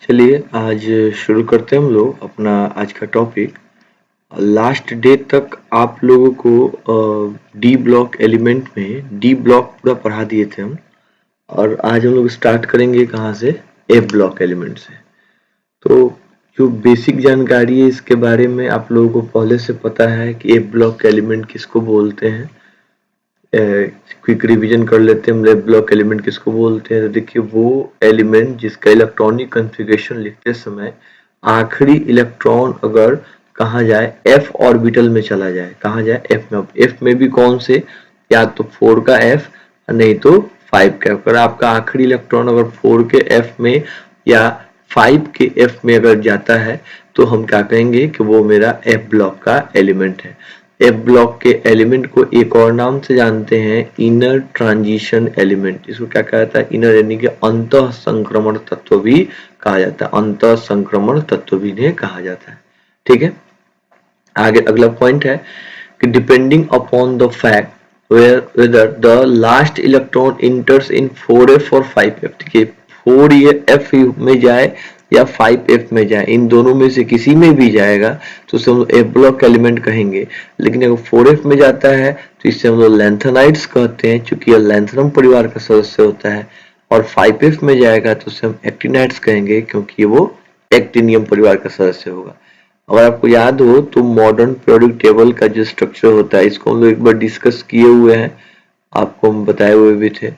चलिए आज शुरू करते हैं हम लोग अपना आज का टॉपिक। लास्ट डे तक आप लोगों को डी ब्लॉक एलिमेंट में डी ब्लॉक पूरा पढ़ा दिए थे हम, और आज हम लोग स्टार्ट करेंगे कहाँ से? एफ ब्लॉक एलिमेंट से। तो जो बेसिक जानकारी है इसके बारे में आप लोगों को पहले से पता है कि एफ ब्लॉक एलिमेंट किसको बोलते हैं। क्विक रिवीजन कर लेते हैं हम। एफ ब्लॉक एलिमेंट किसको बोलते हैं? तो देखिए, वो एलिमेंट जिसका इलेक्ट्रॉनिक कॉन्फ़िगरेशन लिखते समय आखिरी इलेक्ट्रॉन अगर कहाँ जाए, एफ ऑर्बिटल में चला जाए। कहाँ जाए? एफ में। एफ में भी कौन से? या तो 4 का एफ, नहीं तो 5 का। अगर आपका आखिरी इलेक्ट्रॉन अगर 4 के एफ में या 5 के एफ में अगर जाता है तो हम क्या कहेंगे कि वो मेरा एफ ब्लॉक का एलिमेंट है। एफ ब्लॉक के एलिमेंट को एक और नाम से जानते हैं, इनर ट्रांजिशन एलिमेंट। इसको क्या कहा जाता है? इनर यानी कि अंतः संक्रमण तत्व भी कहा जाता है। अंतः संक्रमण तत्व भी इन्हें कहा जाता है। ठीक है, आगे अगला पॉइंट है कि depending upon the fact whether the last electron enters in 4f और 5f। देखिए, 4f में जाए या 5f में जाए, इन दोनों में से किसी में भी जाएगा तो उसे हम एफ ब्लॉक एलिमेंट कहेंगे। लेकिन अगर 4f में जाता है तो इसे हम लोग लैंथेनाइड्स कहते हैं, क्योंकि यह लैंथेनम परिवार का सदस्य होता है। और 5f में जाएगा तो उसे हम एक्टिनाइड्स कहेंगे, क्योंकि वो एक्टिनियम परिवार का सदस्य होगा। अगर आपको याद हो तो मॉडर्न पीरियोडिक टेबल का जो स्ट्रक्चर होता है, इसको हम लोग एक बार डिस्कस किए हुए हैं, आपको हम बताए हुए भी थे।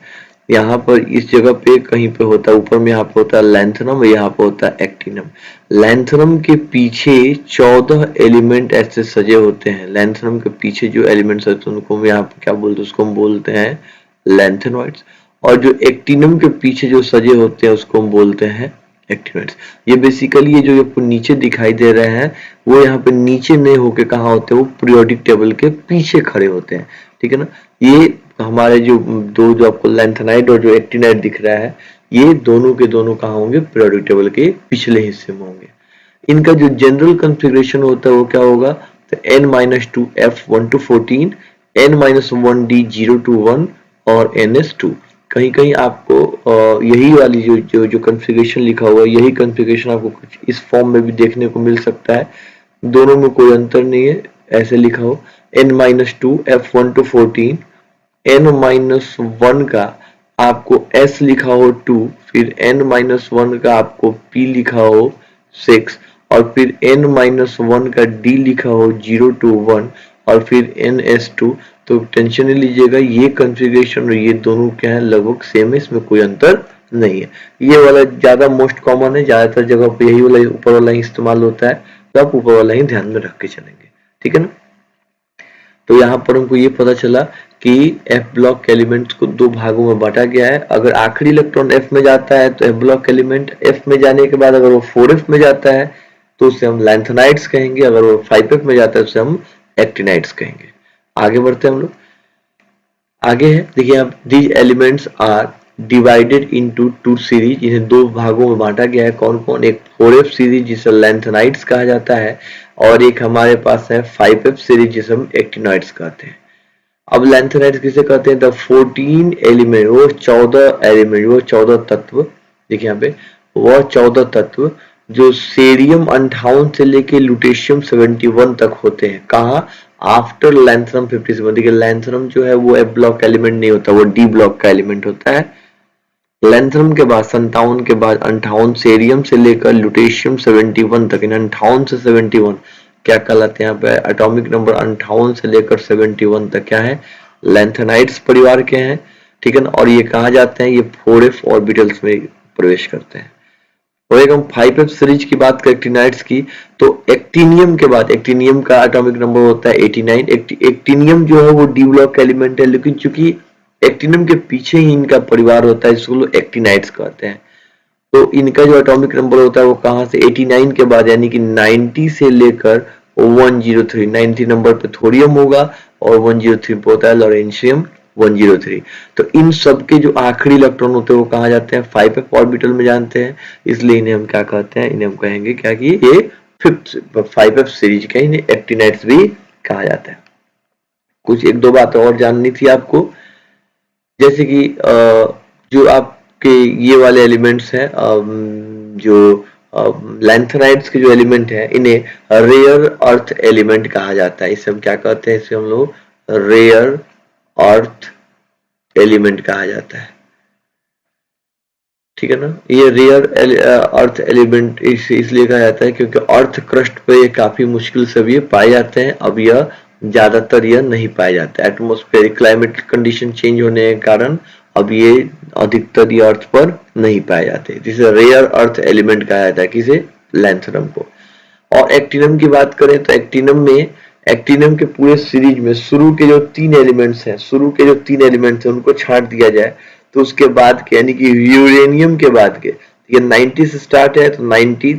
यहाँ पर इस जगह पे कहीं पे होता है, ऊपर में यहाँ पे होता है लैंथेनम, यहाँ पे होता है एक्टिनम। लैंथेनम के पीछे 14 एलिमेंट ऐसे सजे होते हैं। लैंथेनम के पीछे जो एलिमेंट्स होते हैं उनको हम यहाँ पे क्या बोलते हैं? उसको हम बोलते हैं लैंथेनॉइड्स। और जो एक्टिनम के पीछे जो सजे होते हैं उसको हम बोलते हैं एक्टिनॉइड्स। ये बेसिकली ये जो आपको नीचे दिखाई दे रहे हैं वो यहाँ पे नीचे नहीं होके कहाँ होते हैं? वो पीरियोडिक टेबल के पीछे खड़े होते हैं। ठीक है ना? ये हमारे जो जो आपको लैंथेनाइड और जो एक्टिनाइड दिख रहा है, ये दोनों के दोनों कहाँ होंगे? पीरियोडिक टेबल के पिछले हिस्से में होंगे। इनका जो जनरल कॉन्फ़िगरेशन होता है वो क्या होगा? तो n-2 f1 to 14, n-1 d 0 to 1 और ns2। कहीं कहीं आपको यही वाली जो कॉन्फ़िगरेशन लिखा हुआ है, यही कॉन्फ़िगरेशन आपको कुछ इस फॉर्म में भी देखने को मिल सकता है। दोनों में कोई अंतर नहीं है, ऐसे लिखा हो n-2 f1 to 14, n-1 का आपको s लिखा हो 2, फिर n-1 का आपको p लिखा हो 6, और फिर n-1 का d लिखा हो 0 to 1 और फिर ns2। तो टेंशन नहीं लीजिएगा, ये कॉन्फ़िगरेशन और ये दोनों क्या है? लगभग सेम है, इसमें कोई अंतर नहीं है। ये वाला ज्यादा मोस्ट कॉमन है, ज्यादातर जगह पे यही वाला ऊपर वाला ही इस्तेमाल होता है, तो आप ऊपर वाला ही ध्यान में रख के चलेंगे। ठीक है ना? तो यहाँ पर हमको ये पता चला कि एफ ब्लॉक एलिमेंट को दो भागों में बांटा गया है। अगर आखिरी इलेक्ट्रॉन एफ में जाता है तो एफ ब्लॉक एलिमेंट, एफ में जाने के बाद अगर वो 4f में जाता है तो उसे हम लैंथेनाइड्स कहेंगे, अगर वो 5f में जाता है तो उसे हम एक्टिनाइड्स कहेंगे। आगे बढ़ते हैं हम लोग। आगे है, देखिए आप, these elements are divided into 2 series. इन्हें दो भागों में बांटा गया है। कौन कौन? एक 4f सीरीज जिसे लैंथेनाइड्स कहा जाता है, और एक हमारे पास है 5f सीरीज जिसे हम एक्टिनॉइड्स कहते हैं। अब लैंथेनाइड्स किसे कहते हैं? द 14 एलिमेंट, वो 14 एलिमेंट, वो 14 तत्व। देखिए यहाँ पे वह 14 तत्व जो सीरियम 58 से लेके लुटेशियम 71 तक होते हैं। कहाँ? After lanthanum 57। देखिए लैंथेनम जो है वो एफ ब्लॉक एलिमेंट नहीं होता, वो डी ब्लॉक का एलिमेंट होता है। लैंथेनम के बाद 57 के बाद 58 सीरियम से लेकर लुटेशियम 71 तक, इन 58 से 71 क्या कहलाते हैं? यहाँ पे एटॉमिक नंबर 58 से लेकर 71 तक क्या है? लैंथेनाइड्स परिवार के हैं। ठीक है ना? और ये कहा जाते हैं, ये 4f ऑर्बिटल्स में प्रवेश करते हैं। और एक हम 5f सीरीज की बात करें एक्टिनाइड्स की, तो एक्टिनियम के बाद, एक्टिनियम का एटॉमिक नंबर होता है 89। एक्टिनियम जो है वो डी ब्लॉक एलिमेंट है, लेकिन चूंकि एक्टिनियम के पीछे ही इनका परिवार होता है, इसको लोग एक्टिनाइड्स कहते हैं। तो इनका जो एटॉमिक नंबर होता है वो कहाँ से? 89 के बाद, यानी कि 90 से लेकर 103। 90 नंबर पे थोरियम होगा और 103 पे होता है लॉरेंशियम 103। तो इन सब के जो आखिरी इलेक्ट्रॉन होते हैं वो कहा जाते हैं 5f ऑर्बिटल में जानते हैं, इसलिए इन्हें हम क्या कहते हैं? इन्हें हम कहेंगे क्या कि ये 5f सीरीज के, इन्हें एक्टिनाइड्स भी कहा जाता है। कुछ एक दो बात और जाननी थी आपको, जैसे कि जो आपके ये वाले एलिमेंट्स हैं, जो लैंथेनाइड्स के जो एलिमेंट है इन्हें रेयर अर्थ एलिमेंट कहा जाता है। इसे हम क्या कहते हैं? इसे हम लोग रेयर अर्थ एलिमेंट कहा जाता है। ठीक है ना। ये रेयर अर्थ एलिमेंट इसलिए कहा जाता है क्योंकि अर्थ क्रस्ट पे ये काफी मुश्किल से भी पाए जाते हैं। अब यह ज्यादातर यह नहीं पाए जाते। एटमॉस्फेरिक क्लाइमेटिक कंडीशन चेंज होने के कारण अब ये अधिकतर ये अर्थ पर नहीं पाए जाते, जिसे रेयर अर्थ एलिमेंट कहा जाता है। किसे? लैंथेनम को। और एक्टिनम की बात करें तो एक्टिनम के पूरे सीरीज में शुरू के जो तीन एलिमेंट्स हैं उनको छांट दिया जाए तो उसके बाद के यानी कि यूरेनियम के बाद के, ये 90 से स्टार्ट है तो 90,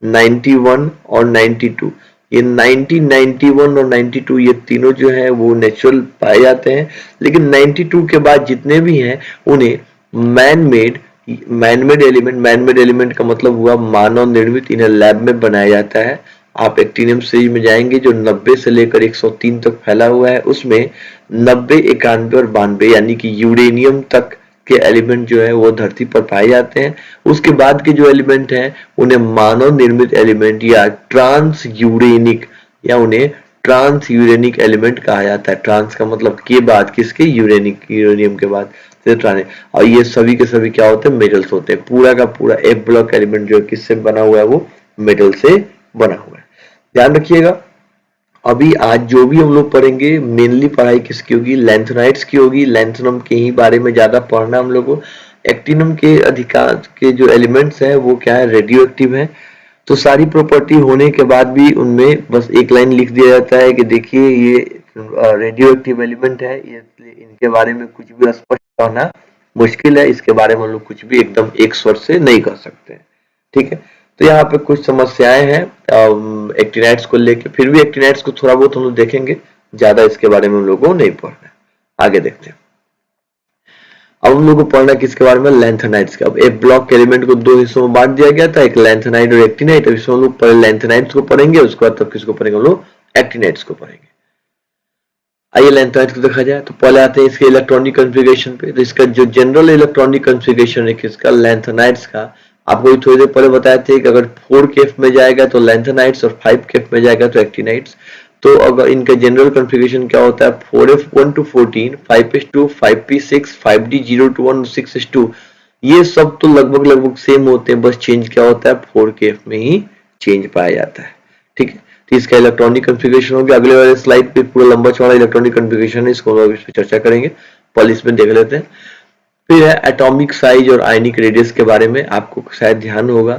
91 और 92, ये 90, 91 और 92 ये तीनों जो है वो नेचुरल पाए जाते हैं। लेकिन 92 के बाद जितने भी हैं उन्हें मैन मेड एलिमेंट का मतलब हुआ मानव निर्मित, इन्हें लैब में बनाया जाता है। आप एक्टिनियम सीरीज में जाएंगे जो 90 से लेकर 103 तक फैला हुआ है, उसमें 90, 91 और 92 यानी कि यूरेनियम तक के एलिमेंट जो है वो धरती पर पाए जाते हैं। उसके बाद के जो एलिमेंट हैं उन्हें मानव निर्मित एलिमेंट या ट्रांस यूरेनिक एलिमेंट कहा जाता है। ट्रांस का मतलब के बाद, किसके? यूरेनियम के बाद और ये सभी के सभी क्या होते हैं? मेटल्स होते हैं। पूरा का पूरा एफ ब्लॉक एलिमेंट जो किससे बना हुआ है? वो मेटल से बना हुआ है। ध्यान रखिएगा, अभी आज जो भी हम लोग पढ़ेंगे मेनली पढ़ाई किसकी होगी? लैंथेनाइड्स की होगी। लैंथेनम के ही बारे में ज्यादा पढ़ना हम लोगों को। एक्टिनम के अधिकांश के जो एलिमेंट्स हैं वो क्या है? रेडियो एक्टिव है। तो सारी प्रॉपर्टी होने के बाद भी उनमें बस एक लाइन लिख दिया जाता है कि देखिए ये रेडियो एक्टिव एलिमेंट है, ये इनके बारे में कुछ भी स्पष्ट कहना मुश्किल है। इसके बारे में हम लोग कुछ भी एकदम एक स्वर से नहीं कह सकते। ठीक है, तो यहाँ पे कुछ समस्याएं हैं एक्टिनाइड्स को लेके। फिर भी एक्टिनाइड्स को थोड़ा बहुत हम लोग देखेंगे, ज्यादा इसके बारे में हम लोगों को नहीं पढ़ना है। आगे देखते हैं। अब हम लोग को पढ़ना किसके बारे में? लैंथेनाइड्स का। अब एक ब्लॉक एलिमेंट को दो हिस्सों में बांट दिया गया था, एक लैंथेनाइड और एक्टिनाइड। अब इसमें हम लोग पहले लैंथेनाइड्स को पढ़ेंगे, उसके बाद तब किसको पढ़ेंगे? हम लोग एक्टिनाइड्स को पढ़ेंगे। आइए लैंथेनाइड्स को देखा जाए तो पहले आते हैं इसके इलेक्ट्रॉनिक कॉन्फ़िगरेशन पे। तो इसका जो जनरल इलेक्ट्रॉनिक कॉन्फ़िगरेशन है किसका? लैंथेनाइड्स का। आपको थोड़ी देर पहले बताए थे कि अगर 4kF में जाएगा तो लैंथेनाइड्स और 5kF में जाएगा तो एक्टिनाइड्स। तो अगर इनका जनरल कॉन्फ़िगरेशन क्या होता है? 4F1 to 14, 5S2, 5P6, 5D0 to 1, 6S2, ये सब तो लगभग सेम होते हैं, बस चेंज क्या होता है? 4kF में ही चेंज पाया जाता है। ठीक है, तो इसका इलेक्ट्रॉनिक कॉन्फ़िगरेशन हो गया। अगले वाले स्लाइड पे पूरा लंबा चौड़ा इलेक्ट्रॉनिक कॉन्फ़िगरेशन है, इसको हम इस पे चर्चा करेंगे। पहले इसमें देख लेते हैं। फिर है एटॉमिक साइज और आयनिक रेडियस के बारे में। आपको शायद ध्यान होगा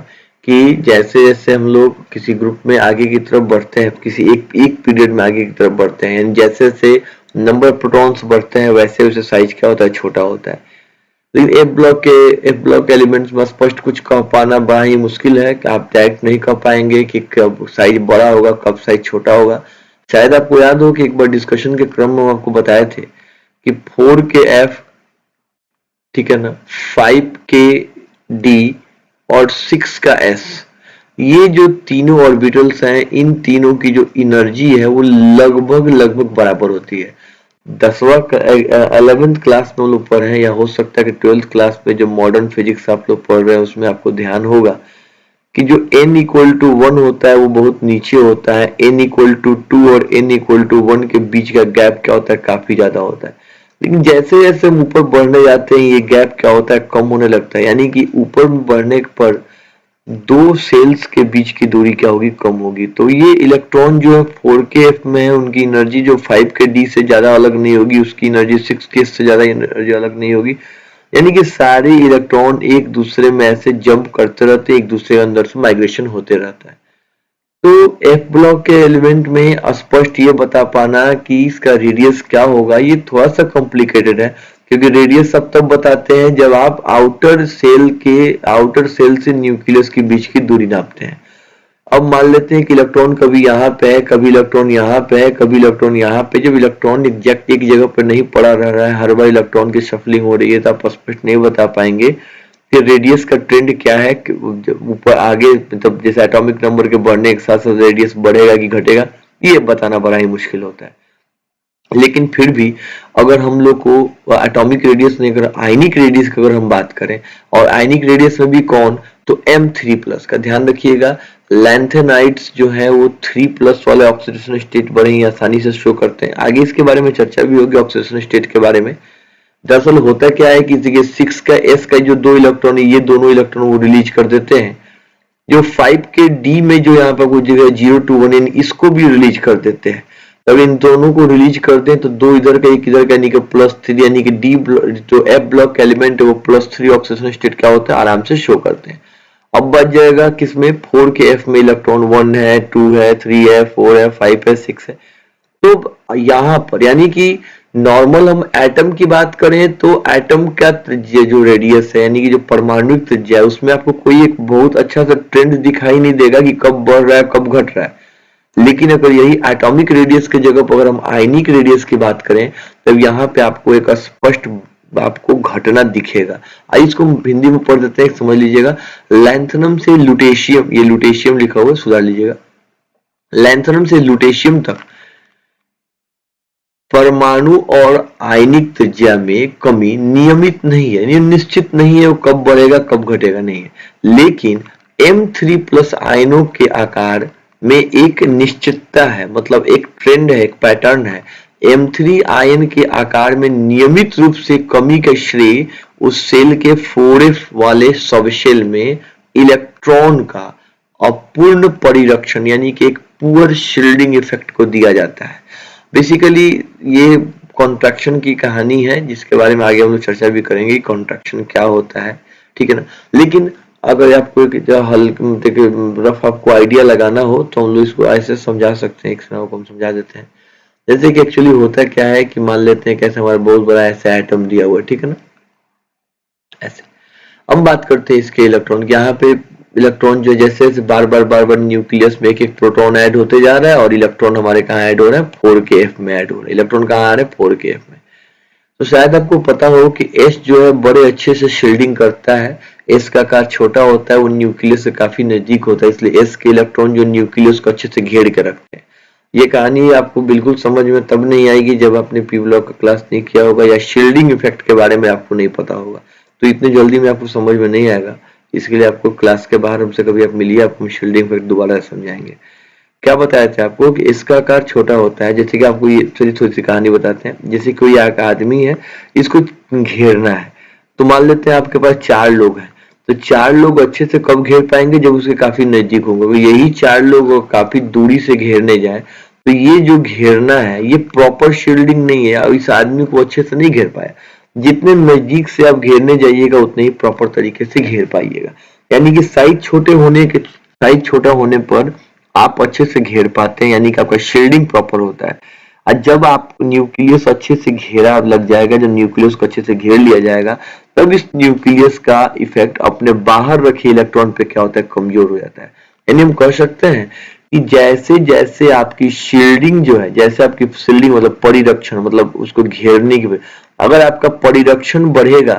कि जैसे जैसे हम लोग किसी ग्रुप में आगे की तरफ बढ़ते हैं, किसी एक पीरियड में आगे की तरफ बढ़ते हैं, जैसे जैसे नंबर ऑफ प्रोटॉन्स बढ़ते हैं वैसे वैसे साइज क्या होता है? छोटा होता है। लेकिन एफ ब्लॉक एलिमेंट्स में स्पष्ट कुछ कह पाना बड़ा ही मुश्किल है कि आप डायरेक्ट नहीं कह पाएंगे कि कब साइज बड़ा होगा कब साइज छोटा होगा। शायद आपको याद हो कि एक बार डिस्कशन के क्रम में हम आपको बताए थे कि 4kF, ठीक है ना, 5kD और 6 का S, ये जो तीनों ऑर्बिटल्स हैं, इन तीनों की जो एनर्जी है वो लगभग बराबर होती है। 11th क्लास में हम लोग पढ़े हैं, या हो सकता है कि 12th क्लास में जो मॉडर्न फिजिक्स आप लोग पढ़ रहे हैं उसमें आपको ध्यान होगा कि जो n=1 होता है वो बहुत नीचे होता है। n=2 और n=1 के बीच का गैप क्या होता है? काफी ज्यादा होता है। लेकिन जैसे जैसे हम ऊपर बढ़ने जाते हैं ये गैप क्या होता है? कम होने लगता है। यानी कि ऊपर बढ़ने पर दो सेल्स के बीच की दूरी क्या होगी? कम होगी। तो ये इलेक्ट्रॉन जो है 4kF में है, उनकी एनर्जी जो 5kD से ज्यादा अलग नहीं होगी, उसकी एनर्जी 6k से ज्यादा एनर्जी अलग नहीं होगी। यानी कि सारे इलेक्ट्रॉन एक दूसरे में ऐसे जंप करते रहते हैं, एक दूसरे के अंदर से माइग्रेशन होते रहता है। तो एफ ब्लॉक के एलिमेंट में स्पष्ट ये बता पाना कि इसका रेडियस क्या होगा ये थोड़ा सा कॉम्प्लिकेटेड है, क्योंकि रेडियस सब तब बताते हैं जब आप आउटर सेल से न्यूक्लियस के बीच की दूरी नापते हैं। अब मान लेते हैं कि इलेक्ट्रॉन कभी यहाँ पे है, कभी इलेक्ट्रॉन यहाँ पे है, कभी इलेक्ट्रॉन यहाँ पे। जब इलेक्ट्रॉन एग्जैक्ट एक जगह पर नहीं पड़ा रह रहा है, हर बार इलेक्ट्रॉन की शफलिंग हो रही है, तो आप स्पष्ट नहीं बता पाएंगे कि रेडियस का ट्रेंड क्या है। ऊपर आगे मतलब जैसे एटॉमिक नंबर के बढ़ने के साथ साथ रेडियस बढ़ेगा कि घटेगा, ये बताना बड़ा ही मुश्किल होता है। लेकिन फिर भी अगर हम लोग को एटॉमिक रेडियस नहीं, अगर आयनिक रेडियस की अगर हम बात करें, और आयनिक रेडियस में भी कौन, तो M3+ का ध्यान रखिएगा। लैंथेनाइड्स जो है वो 3+ वाले ऑक्सीडेशन स्टेट बड़े ही आसानी से शो करते हैं। आगे इसके बारे में चर्चा भी होगी ऑक्सीडेशन स्टेट के बारे में। दरअसल होता क्या है कि जगह 6 का S का जो 2 इलेक्ट्रॉन है, ये दोनों इलेक्ट्रॉन वो रिलीज कर देते हैं। जो 5 के D में जो यहाँ पर कुछ जगह 0 to 1 इसको भी रिलीज कर देते हैं। जब इन दोनों को रिलीज कर दें तो दो इधर का एक इधर का, यानी कि +3, यानी कि डी जो F ब्लॉक एलिमेंट है वो +3 ऑक्सीडेशन स्टेट क्या होता है, आराम से शो करते हैं। अब बच जाएगा किसमें, 4 के F में इलेक्ट्रॉन 1 है, 2 है, 3 है, 4 है, 5 है, 6 है। तो यहाँ पर यानी कि नॉर्मल हम एटम की बात करें तो एटम का त्रिज्या जो रेडियस है, यानी कि जो परमाणु त्रिज्या है, उसमें आपको कोई एक बहुत अच्छा सा ट्रेंड दिखाई नहीं देगा कि कब बढ़ रहा है कब घट रहा है। लेकिन अगर यही एटॉमिक रेडियस की जगह पर अगर हम आयनिक रेडियस की बात करें, तब यहाँ पे आपको एक स्पष्ट आपको घटना दिखेगा। आइए इसको हिंदी में पढ़ देते हैं, समझ लीजिएगा। लैंथनम से लुटेशियम, ये लुटेशियम लिखा हुआ सुधार लीजिएगा, लैंथनम से लुटेशियम तक परमाणु और आयनिक त्रिज्या में कमी नियमित नहीं है, यानी निश्चित नहीं है वो कब बढ़ेगा कब घटेगा, नहीं है। लेकिन M3+ आयनों के आकार में एक निश्चितता है, मतलब एक ट्रेंड है, एक पैटर्न है। M3 आयन के आकार में नियमित रूप से कमी का श्रेय उस सेल के 4f वाले सबशेल में इलेक्ट्रॉन का अपूर्ण परिरक्षण, यानी कि एक पुअर शील्डिंग इफेक्ट को दिया जाता है। बेसिकली ये कॉन्ट्रैक्शन की कहानी है, जिसके बारे में आगे हम लोग चर्चा भी करेंगे, कॉन्ट्रैक्शन क्या होता है, ठीक है ना। लेकिन अगर आपको एक रफ आपको आइडिया लगाना हो तो हम लोग इसको ऐसे समझा सकते हैं, एक को हम समझा देते हैं। जैसे कि एक्चुअली होता क्या है कि मान लेते हैं कैसे हमारा बहुत बड़ा ऐसा एटम दिया हुआ है, ठीक है ना, ऐसे हम बात करते हैं इसके इलेक्ट्रॉन की। यहाँ पे इलेक्ट्रॉन जो जैसे जैसे बार बार न्यूक्लियस में एक एक प्रोटॉन ऐड होते जा रहा है, और इलेक्ट्रॉन हमारे कहाँ ऐड हो रहा है, 4kF में ऐड हो रहा है। इलेक्ट्रॉन कहाँ आ रहे हैं, 4kF में। तो शायद आपको पता हो कि S जो है बड़े अच्छे से शील्डिंग करता है। S का आकार छोटा होता है, वो न्यूक्लियस से काफी नजदीक होता है, इसलिए S के इलेक्ट्रॉन जो न्यूक्लियस को अच्छे से घेर के रखते हैं। ये कहानी आपको बिल्कुल समझ में तब नहीं आएगी जब आपने पी ब्लॉक का क्लास नहीं किया होगा, या शील्डिंग इफेक्ट के बारे में आपको नहीं पता होगा, तो इतने जल्दी में आपको समझ में नहीं आएगा। इसके लिए आपको क्लास के बाहर हमसे कभी आप मिलिए, आपको शील्डिंग इफेक्ट दोबारा समझाएंगे। क्या बताया था आपको कि इसका आकार छोटा होता है। जैसे कि आपको ये थोड़ी सी कहानी बताते हैं। जैसे कोई आदमी है, इसको घेरना है, तो मान लेते हैं आपके पास 4 लोग हैं, तो 4 लोग अच्छे से कब घेर पाएंगे, जब उसके काफी नजदीक होंगे। यही 4 लोग काफी दूरी से घेरने जाए तो ये जो घेरना है ये प्रॉपर शील्डिंग नहीं है, और इस आदमी को अच्छे से नहीं घेर पाया। जितने नजदीक से आप घेरने जाइएगा उतने ही प्रॉपर तरीके से घेर पाइएगा। यानी कि साइज छोटा होने पर आप अच्छे से घेर पाते हैं, यानी कि आपका शील्डिंग प्रॉपर होता है। और जब आप न्यूक्लियस अच्छे से घेरा लग जाएगा, जब न्यूक्लियस को अच्छे से घेर लिया जाएगा, तब इस न्यूक्लियस का इफेक्ट अपने बाहर रखे इलेक्ट्रॉन पे क्या होता है, कमजोर हो जाता है। यानी हम कह सकते हैं कि जैसे जैसे आपकी शील्डिंग जो है, जैसे आपकी शील्डिंग मतलब परिरक्षण, मतलब उसको घेरने की, अगर आपका परिरक्षण बढ़ेगा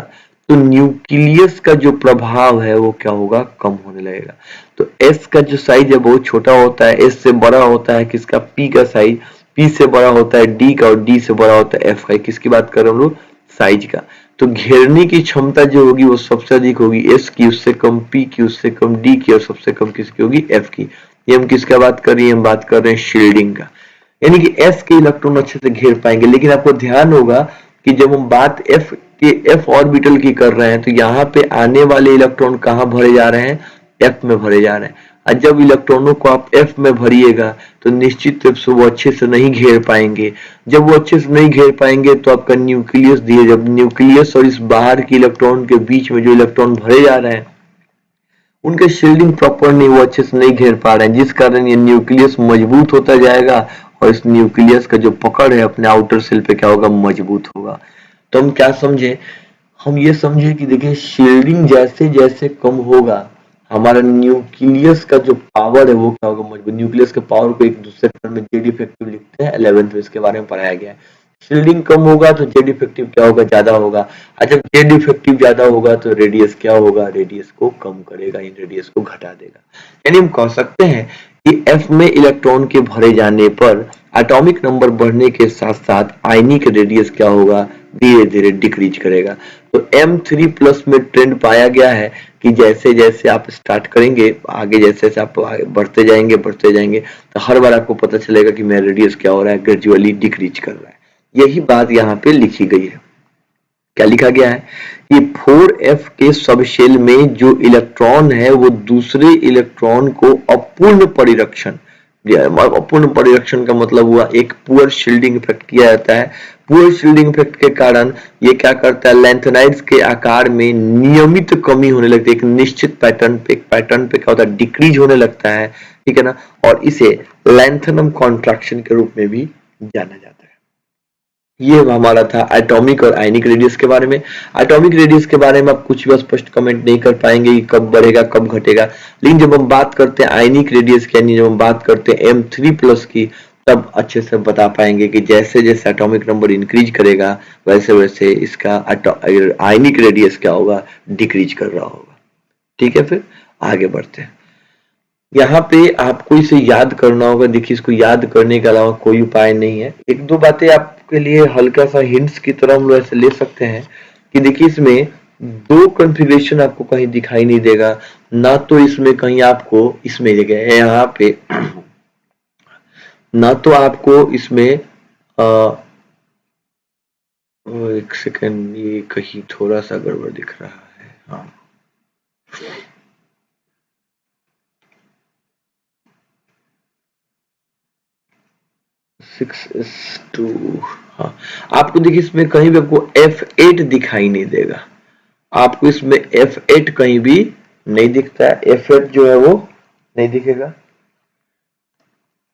तो न्यूक्लियस का जो प्रभाव है वो क्या होगा, कम होने लगेगा। तो S का जो साइज है बहुत छोटा होता है, S से बड़ा होता है किसका, P का साइज, P से बड़ा होता है D का, और D से बड़ा होता है F का। किसकी बात कर रहे हैं हम लोग, साइज का। तो घेरने की क्षमता जो होगी वो सबसे अधिक होगी S की, उससे कम P की, उससे कम D की, और सबसे कम किसकी होगी, F की। ये हम किसका बात कर रहे हैं, हम बात कर रहे हैं शील्डिंग का। यानी कि S के इलेक्ट्रॉन अच्छे से घेर पाएंगे। लेकिन आपको ध्यान होगा कि जब हम बात F ऑर्बिटल की कर रहे हैं, तो यहाँ पे आने वाले इलेक्ट्रॉन कहाँ भरे जा रहे हैं, F में भरे जा रहे हैं। और जब इलेक्ट्रॉनों को आप F में भरिएगा तो निश्चित रूप से वो अच्छे से नहीं घेर पाएंगे। जब वो अच्छे से नहीं घेर पाएंगे तो आपका न्यूक्लियस दिए, जब न्यूक्लियस और इस बाहर के इलेक्ट्रॉन के बीच में जो इलेक्ट्रॉन भरे जा रहे हैं उनके शील्डिंग प्रॉपर नहीं, वो अच्छे से नहीं घेर पा रहे हैं, जिस कारण ये न्यूक्लियस मजबूत होता जाएगा, और इस न्यूक्लियस का जो पकड़ है अपने आउटर सेल पे क्या होगा, मजबूत होगा। तो हम क्या समझे, हम ये समझे कि देखिए शील्डिंग जैसे जैसे कम होगा, हमारा न्यूक्लियस का जो पावर है वो क्या होगा, मजबूत। न्यूक्लियस के पावर को एक दूसरे टर्म में जेड इफेक्टिव लिखते हैं, 11th में इसके बारे में पढ़ाया गया है। शील्डिंग कम होगा तो जेड इफेक्टिव क्या होगा, ज्यादा होगा। और जब जेड इफेक्टिव ज्यादा होगा तो रेडियस क्या होगा, रेडियस को कम करेगा, इन रेडियस को घटा देगा। यानी हम कह सकते हैं कि एफ में इलेक्ट्रॉन के भरे जाने पर एटॉमिक नंबर बढ़ने के साथ साथ आयनिक रेडियस क्या होगा, धीरे धीरे डिक्रीज करेगा। तो M3 प्लस में ट्रेंड पाया गया है कि जैसे जैसे आप स्टार्ट करेंगे आगे, जैसे जैसे आप आगे बढ़ते जाएंगे तो हर बार आपको पता चलेगा कि मेरा रेडियस क्या हो रहा है, ग्रेजुअली डिक्रीज कर रहा है। यही बात यहाँ पे लिखी गई है। क्या लिखा गया है कि 4f के सब शेल में जो इलेक्ट्रॉन है वो दूसरे इलेक्ट्रॉन को अपूर्ण परिरक्षण, अपूर्ण परिरक्षण का मतलब हुआ एक पुअर शील्डिंग इफेक्ट किया जाता है। पुअर शील्डिंग इफेक्ट के कारण ये क्या करता है, लैंथेनाइड्स के आकार में नियमित कमी होने लगती है, एक निश्चित पैटर्न पे क्या होता है, डिक्रीज होने लगता है, ठीक है ना। और इसे लैंथेनम कॉन्ट्रैक्शन के रूप में भी जाना जाता है। ये हमारा था एटॉमिक और आयनिक रेडियस के बारे में। एटॉमिक रेडियस के बारे में आप कुछ भी स्पष्ट कमेंट नहीं कर पाएंगे कि कब बढ़ेगा कब घटेगा, लेकिन जब हम बात करते हैं आयनिक रेडियस की, यानी जब हम बात करते हैं M3 प्लस की, तब अच्छे से बता पाएंगे कि जैसे जैसे एटॉमिक नंबर इंक्रीज करेगा वैसे वैसे इसका आयनिक रेडियस क्या होगा, डिक्रीज कर रहा होगा। ठीक है, फिर आगे बढ़ते हैं। यहाँ पे आपको इसे याद करना होगा। देखिए, इसको याद करने के अलावा कोई उपाय नहीं है। एक दो बातें आपके लिए हल्का सा हिंट्स की तरह हम लोग ऐसे ले सकते हैं कि देखिए, इसमें दो कॉन्फ़िगरेशन आपको कहीं दिखाई नहीं देगा, ना तो इसमें कहीं आपको इसमें जगह है यहाँ पे ना तो आपको इसमें एक सेकंड, ये कहीं थोड़ा सा गड़बड़ दिख रहा है। हाँ, 6:2। हाँ, आपको देखिए इसमें कहीं भी आपको F8 दिखाई नहीं देगा। आपको इसमें F8 कहीं भी नहीं दिखता है। F8 जो है वो नहीं दिखेगा।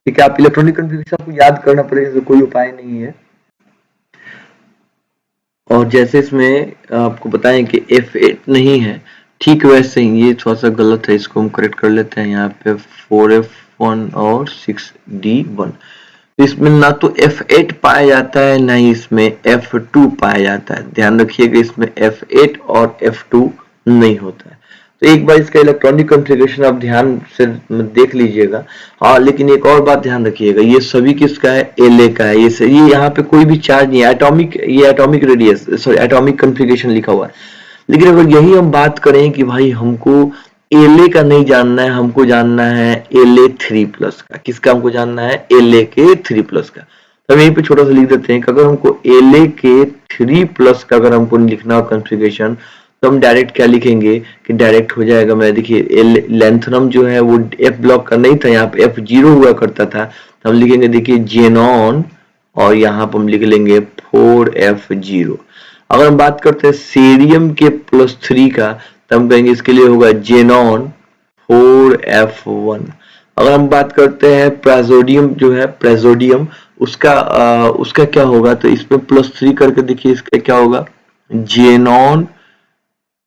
ठीक है, आप इलेक्ट्रॉनिक कॉन्फ़िगरेशन को याद करना पड़ेगा, कोई उपाय नहीं है। और जैसे इसमें आपको बताएं कि F8 नहीं है, ठीक वैसे ही ये थोड़ा सा गलत है, इसको हम करेक्ट कर लेते हैं। यहाँ पे 4F1 और 6D1, इसमें ना तो F8 पाया जाता है, ना ही इसमें F2 पाया जाता है। ध्यान रखिएगा, इसमें F8 और F2 नहीं होता है। तो एक बार इसका इलेक्ट्रॉनिक कॉन्फ़िगरेशन आप ध्यान से देख लीजिएगा। हाँ, लेकिन एक और बात ध्यान रखिएगा, ये सभी किसका है, La का है। ये यहाँ पे कोई भी चार्ज नहीं है। एटॉमिक, ये atomic radius, sorry atomic configuration लिखा हुआ है। लेकिन अगर यही हम बात करें कि भाई हमको La का नहीं जानना है, हमको जानना है La3 प्लस का। किसका हमको जानना है, La के 3 प्लस का। तो हम यहीं पे छोटा सा लिख देते हैं कि अगर हमको La के 3 प्लस का अगर हमको लिखना हो कॉन्फ़िगरेशन, तो हम डायरेक्ट क्या लिखेंगे कि डायरेक्ट हो जाएगा। मैं देखिए लैंथनम जो है वो F ब्लॉक का नहीं था, यहाँ पे F0 हुआ करता था। तो हम लिखेंगे, देखिए जेनॉन, और यहाँ पर हम लिख लेंगे 4F0। अगर हम बात करते हैं सीरियम के +3 का, तो हम कहेंगे इसके लिए होगा जेनॉन 4F1। अगर हम बात करते हैं प्रेजोडियम जो है, प्रेजोडियम, उसका क्या होगा, तो इसमें +3 करके देखिए इसका क्या होगा, जेनॉन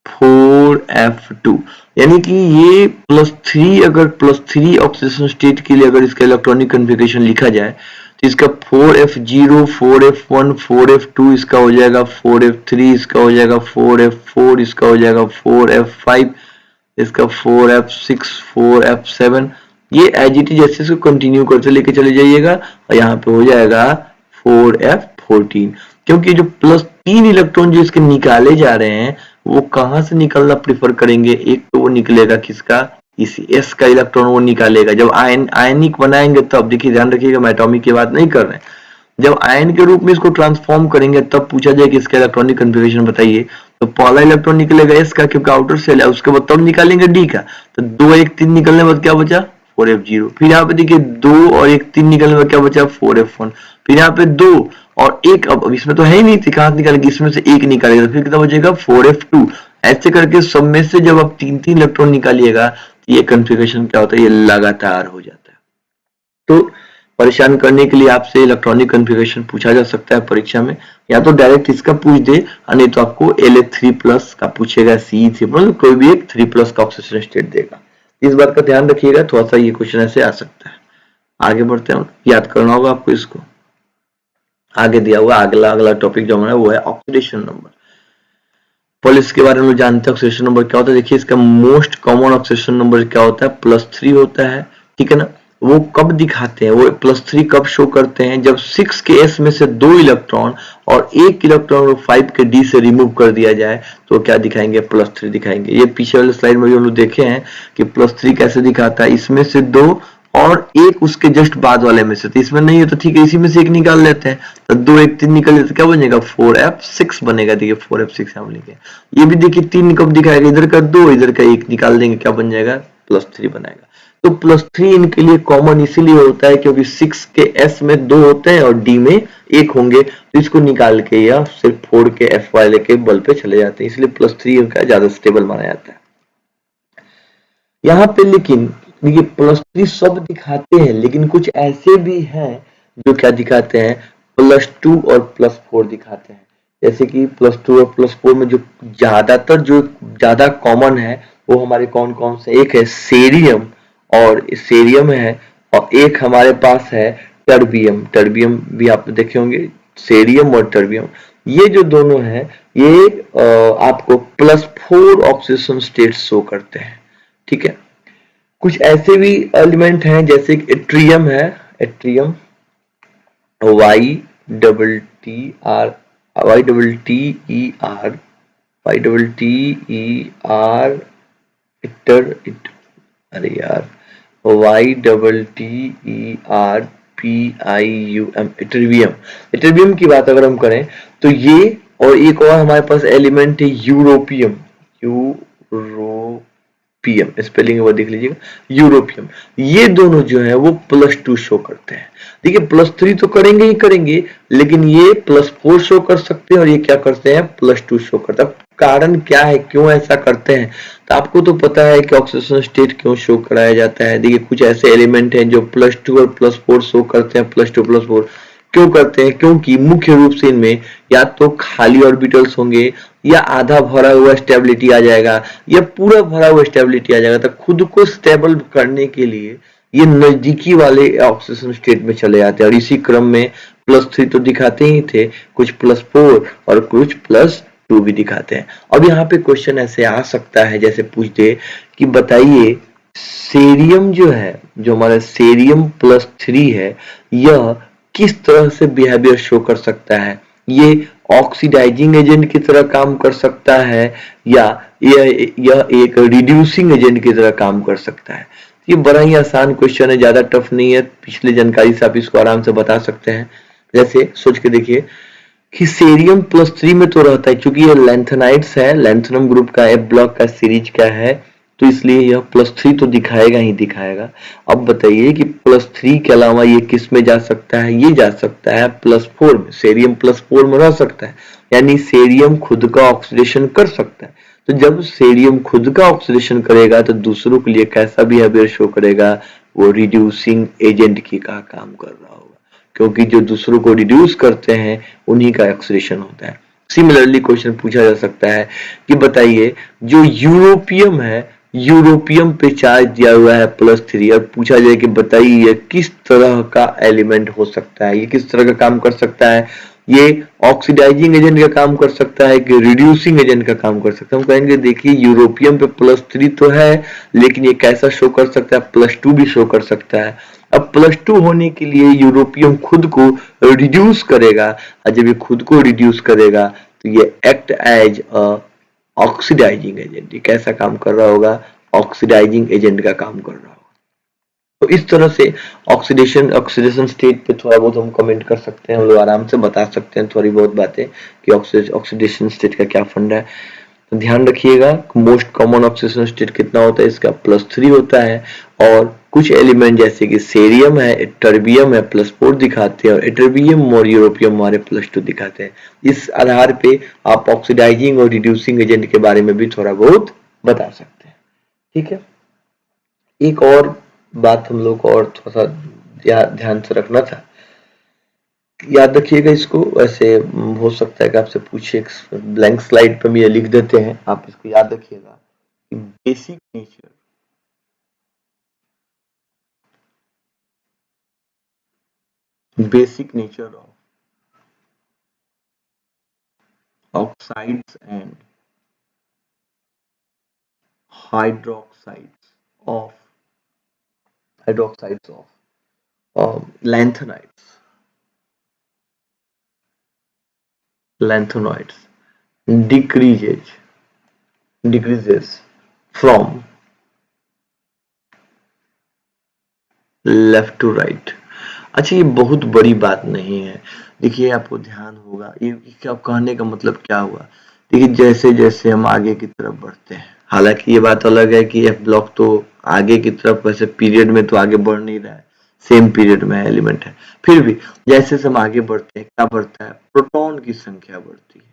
4F2। यानी कि ये +3, अगर +3 ऑक्सीडेशन स्टेट के लिए अगर इसका इलेक्ट्रॉनिक कॉन्फ़िगरेशन लिखा जाए, तो इसका 4F0, 4F1, 4F2, इसका हो जाएगा 4F3, इसका हो जाएगा 4F4, इसका हो जाएगा 4F5, इसका 4F6, 4F7। ये एज इट इज जैसे इसको कंटिन्यू करते लेके चले जाइएगा, और यहाँ पे हो जाएगा 4F14। क्योंकि जो +3 इलेक्ट्रॉन जो इसके निकाले जा रहे हैं, वो कहां से निकलना प्रिफर करेंगे, एक तो वो निकलेगा किसका, इस S का इलेक्ट्रॉन वो निकालेगा। जब आयनिक बनाएंगे तब, देखिए ध्यान रखिएगा, मैं एटॉमिक की बात नहीं कर रहे हैं, जब आयन के रूप में इसको ट्रांसफॉर्म करेंगे तब पूछा जाए कि इसका इलेक्ट्रॉनिक कॉन्फ़िगरेशन बताइए, तो पहला इलेक्ट्रॉन निकलेगा S का, क्योंकि आउटर सेल है। उसके बाद तब निकालेंगे D का, तो 2 1 3 निकलने के बाद क्या बचा, 4F0। फिर यहाँ पे देखिए 2 और 1 3 निकलने के बाद क्या बचा, 4F1। फिर यहाँ पे 2 और 1, अब इसमें तो है ही नहीं, कहां से निकालेंगे, इसमें से 1 निकालेगा, फिर कितना बचेगा, 4F2। ऐसे करके सब में से जब आप 3 इलेक्ट्रॉन निकालिएगा, ये कॉन्फ़िगरेशन क्या होता है, ये लगातार हो जाता है। तो परेशान करने के लिए आपसे इलेक्ट्रॉनिक कॉन्फ़िगरेशन पूछा जा सकता है परीक्षा में, या तो डायरेक्ट इसका पूछ दे, नहीं तो आपको La3 प्लस का पूछेगा, Ce3 प्लस, कोई भी एक 3 प्लस का ऑक्सीडेशन स्टेट देगा। इस बात का ध्यान रखिएगा, थोड़ा सा ये क्वेश्चन ऐसे आ सकता है। आगे बढ़ते हैं, याद करना होगा आपको इसको। आगे दिया हुआ अगला टॉपिक जो हमारा वो है ऑक्सीडेशन नंबर। पहले इसके बारे में जानते हैं ऑक्सीडेशन नंबर क्या होता है। देखिए, इसका मोस्ट कॉमन ऑक्सीडेशन नंबर क्या होता है, +3 होता है, ठीक है ना। वो कब दिखाते हैं, वो +3 कब शो करते हैं, जब 6 के s में से 2 इलेक्ट्रॉन और 1 इलेक्ट्रॉन 5 के d से रिमूव कर दिया जाए तो क्या दिखाएंगे, +3 दिखाएंगे। ये पीछे वाले स्लाइड में भी हम लोग देखे हैं कि +3 कैसे दिखाता है, इसमें से 2 और एक उसके जस्ट बाद वाले में से, तो इसमें नहीं है तो ठीक है, इसी में से एक निकाल लेते हैं, तो 2 1 3 निकल जाते, क्या बनेगा 4f6 बनेगा। देखिए 4f6 हम लिखे, ये भी देखिए 3 कब दिखाएगा, इधर का 2 इधर का 1 निकाल देंगे, क्या बन जाएगा +3 बनाएगा। तो +3 इनके लिए कॉमन इसीलिए होता है क्योंकि 6 के s में 2 होते हैं और d में 1 होंगे, तो इसको निकाल के या सिर्फ फोड़ के f वाले के बल पे चले जाते हैं, इसलिए +3 इनका ज्यादा स्टेबल माना जाता है। यहाँ पे लेकिन देखिए +3 सब दिखाते हैं, लेकिन कुछ ऐसे भी हैं जो क्या दिखाते हैं, +2 और +4 दिखाते हैं। जैसे कि +2 और +4 में जो ज्यादातर जो ज्यादा कॉमन है वो हमारे कौन कौन से, एक है सेरियम और सेरियम है, और एक हमारे पास है टर्बियम। टर्बियम भी आप देखे होंगे, सेरियम और टर्बियम, ये जो दोनों हैं ये आपको +4 ऑक्सीडेशन स्टेट शो करते हैं। ठीक है, कुछ ऐसे भी एलिमेंट हैं जैसे कि एट्रियम है, yttrium Y double T R, Y double T E R, Y double T E R, इटर अरे यार, Y double T E R P I U M, ytterbium. Ytterbium की बात अगर हम करें तो ये, और एक और हमारे पास एलिमेंट है यूरोपियम, यूरोपियम, स्पेलिंग वो देख लीजिएगा, यूरोपियम। ये दोनों जो है वो +2 शो करते हैं। देखिए +3 तो करेंगे ही करेंगे, लेकिन ये +4 शो कर सकते हैं और ये क्या करते हैं, +2 शो करता है। कारण क्या है, क्यों ऐसा करते हैं, तो आपको तो पता है कि ऑक्सीडेशन स्टेट क्यों शो कराया जाता है। देखिए कुछ ऐसे एलिमेंट हैं जो +2 और +4 शो करते हैं, +2 +4 क्यों करते हैं, क्योंकि मुख्य रूप से इनमें या तो खाली ऑर्बिटल्स होंगे, या आधा भरा हुआ स्टेबिलिटी आ जाएगा, या पूरा भरा हुआ स्टेबिलिटी आ जाएगा। तो खुद को स्टेबल करने के लिए ये नजदीकी वाले ऑक्सीडेशन स्टेट में चले जाते हैं, और इसी क्रम में +3 तो दिखाते ही थे, कुछ +4 और कुछ +2 भी दिखाते हैं। अब यहाँ पे क्वेश्चन ऐसे आ सकता है, जैसे पूछ दे कि बताइए सेरियम जो है, जो हमारा सेरियम +3 है, यह किस तरह से बिहेवियर शो कर सकता है। ये ऑक्सीडाइजिंग एजेंट की तरह काम कर सकता है, या यह एक रिड्यूसिंग एजेंट की तरह काम कर सकता है। ये बड़ा ही आसान क्वेश्चन है, ज्यादा टफ नहीं है, पिछले जानकारी से आप इसको आराम से बता सकते हैं। जैसे सोच के देखिए कि सेरियम +3 में तो रहता है, क्योंकि ये लैंथेनाइड्स है, लैंथेनम ग्रुप का एफ ब्लॉक का सीरीज का है, तो इसलिए यह +3 तो दिखाएगा ही दिखाएगा। अब बताइए कि +3 के अलावा ये किस में जा सकता है, ये जा सकता है +4 में, सेरियम +4 में रह सकता है, यानी सेरियम खुद का ऑक्सीडेशन कर सकता है। तो जब सेरियम खुद का ऑक्सीडेशन करेगा तो दूसरों के लिए कैसा बिहेवियर शो करेगा, वो रिड्यूसिंग एजेंट की का काम कर रहा होगा, क्योंकि जो दूसरों को रिड्यूस करते हैं उन्हीं का ऑक्सीडेशन होता है। सिमिलरली क्वेश्चन पूछा जा सकता है कि बताइए जो यूरोपियम है, यूरोपियम पे चार्ज दिया हुआ है +3, और पूछा जाए कि बताइए ये किस तरह का एलिमेंट हो सकता है, ये किस तरह का काम कर सकता है, ये ऑक्सीडाइजिंग एजेंट का काम कर सकता है कि रिड्यूसिंग एजेंट का काम कर सकता है। हम कहेंगे देखिए यूरोपियम पे +3 तो है, लेकिन ये कैसा शो कर सकता है, +2 भी शो कर सकता है। अब +2 होने के लिए यूरोपियम खुद को रिड्यूस करेगा, और जब ये खुद को रिड्यूस करेगा तो ये act as a oxidising agent. ये कैसा काम कर रहा होगा, ऑक्सीडाइजिंग एजेंट का काम कर रहा होगा। तो इस तरह से ऑक्सीडेशन ऑक्सीडेशन स्टेट पे थोड़ा बहुत हम कमेंट कर सकते हैं, हम लोग आराम से बता सकते हैं थोड़ी बहुत बातें कि ऑक्सीडेशन स्टेट का क्या फंडा है। तो ध्यान रखिएगा मोस्ट कॉमन ऑक्सीडेशन स्टेट कितना होता है, इसका +3 होता है, और कुछ एलिमेंट जैसे कि सेरियम है, टर्बियम है, +4 दिखाते हैं, और एटर्बियम और यूरोपियम हमारे +2 दिखाते हैं। इस आधार पे आप ऑक्सीडाइजिंग और रिड्यूसिंग एजेंट के बारे में भी थोड़ा बहुत बता सकते हैं। ठीक है, एक और बात हम लोग को और थोड़ा सा ध्यान से रखना था, याद रखिएगा इसको। वैसे हो सकता है कि आपसे पूछे, ब्लैंक स्लाइड पे हम ये लिख देते हैं, आप इसको याद रखिएगा कि basic nature of oxides and hydroxides of hydroxides of lanthanoids decreases from left to right. अच्छा, ये बहुत बड़ी बात नहीं है। देखिए, आपको ध्यान होगा ये क्या कहने का मतलब क्या हुआ। देखिए, जैसे जैसे हम आगे की तरफ बढ़ते हैं, हालांकि ये बात अलग है कि एफ ब्लॉक तो आगे की तरफ वैसे पीरियड में तो आगे बढ़ नहीं रहा है, सेम पीरियड में एलिमेंट है, फिर भी जैसे जैसे हम आगे बढ़ते हैं क्या बढ़ता है, प्रोटॉन की संख्या बढ़ती है।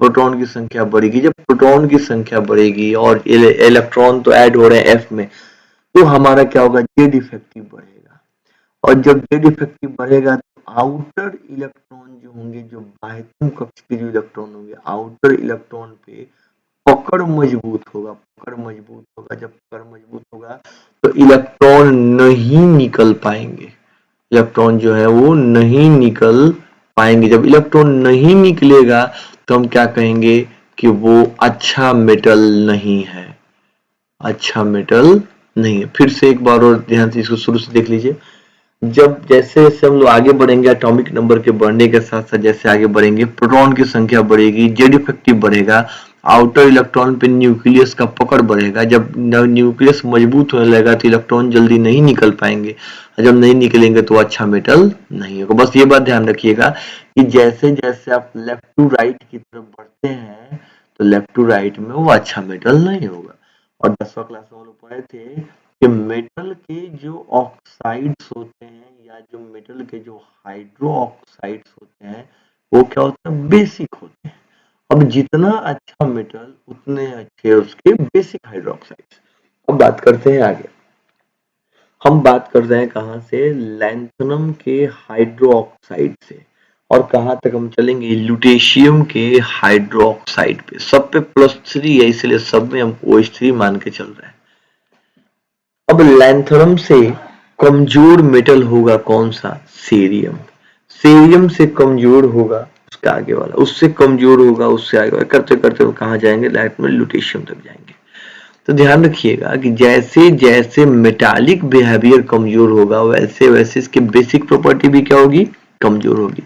प्रोटॉन की संख्या बढ़ेगी, जब प्रोटॉन की संख्या बढ़ेगी और इलेक्ट्रॉन तो ऐड हो रहे हैं एफ में, तो हमारा क्या होगा, जेड इफेक्टिव बढ़ेगा। और जब जेड इफेक्टिव बढ़ेगा तो आउटर इलेक्ट्रॉन जो होंगे, जो बाह्यतम कक्ष के जो इलेक्ट्रॉन होंगे, आउटर इलेक्ट्रॉन पे पकड़ मजबूत होगा। जब पकड़ मजबूत होगा तो इलेक्ट्रॉन नहीं निकल पाएंगे। इलेक्ट्रॉन जो है वो नहीं निकल पाएंगे। जब इलेक्ट्रॉन नहीं निकलेगा तो हम क्या कहेंगे कि वो अच्छा मेटल नहीं है, अच्छा मेटल नहीं है। फिर से एक बार और ध्यान से इसको शुरू से देख लीजिए। जब जैसे जैसे हम लोग आगे बढ़ेंगे, एटॉमिक नंबर के बढ़ने के साथ साथ जैसे आगे बढ़ेंगे, प्रोटॉन की संख्या बढ़ेगी, जेड इफेक्टिव बढ़ेगा, आउटर इलेक्ट्रॉन पे न्यूक्लियस का पकड़ बढ़ेगा। जब न्यूक्लियस मजबूत होने लगेगा तो इलेक्ट्रॉन जल्दी नहीं निकल पाएंगे, जब नहीं निकलेंगे तो अच्छा मेटल नहीं होगा। बस ये बात ध्यान रखिएगा कि जैसे जैसे आप लेफ्ट टू राइट की तरफ बढ़ते हैं तो लेफ्ट टू राइट में वो अच्छा मेटल नहीं होगा। और 10वीं क्लास में हम लोग पढ़े थे कि मेटल के जो ऑक्साइड्स होते हैं या जो मेटल के जो हाइड्रो ऑक्साइड्स होते हैं वो क्या होते हैं, बेसिक होते हैं। अब जितना अच्छा मेटल उतने अच्छे उसके बेसिक हाइड्रोक्साइड्स। अब बात करते हैं आगे। हम बात कर रहे हैं कहां से, लैंथनम के हाइड्रो ऑक्साइड से, और कहां तक हम चलेंगे, लुटेशियम के हाइड्रो ऑक्साइड पे। सब पे +3 है, इसलिए सब में हम OH3 मान के चल रहे हैं। अब लैंथनम से कमजोर मेटल होगा कौन सा, सेरियम। सेरियम से कमजोर होगा उसका आगे वाला, उससे कमजोर होगा उससे आगे वाला, करते करते वो कहां जाएंगे, लाइट में लुटेशियम तक जाएंगे। तो ध्यान रखिएगा कि जैसे जैसे मेटालिक बिहेवियर कमजोर होगा वैसे वैसे इसकी बेसिक प्रॉपर्टी भी क्या होगी, कमजोर होगी।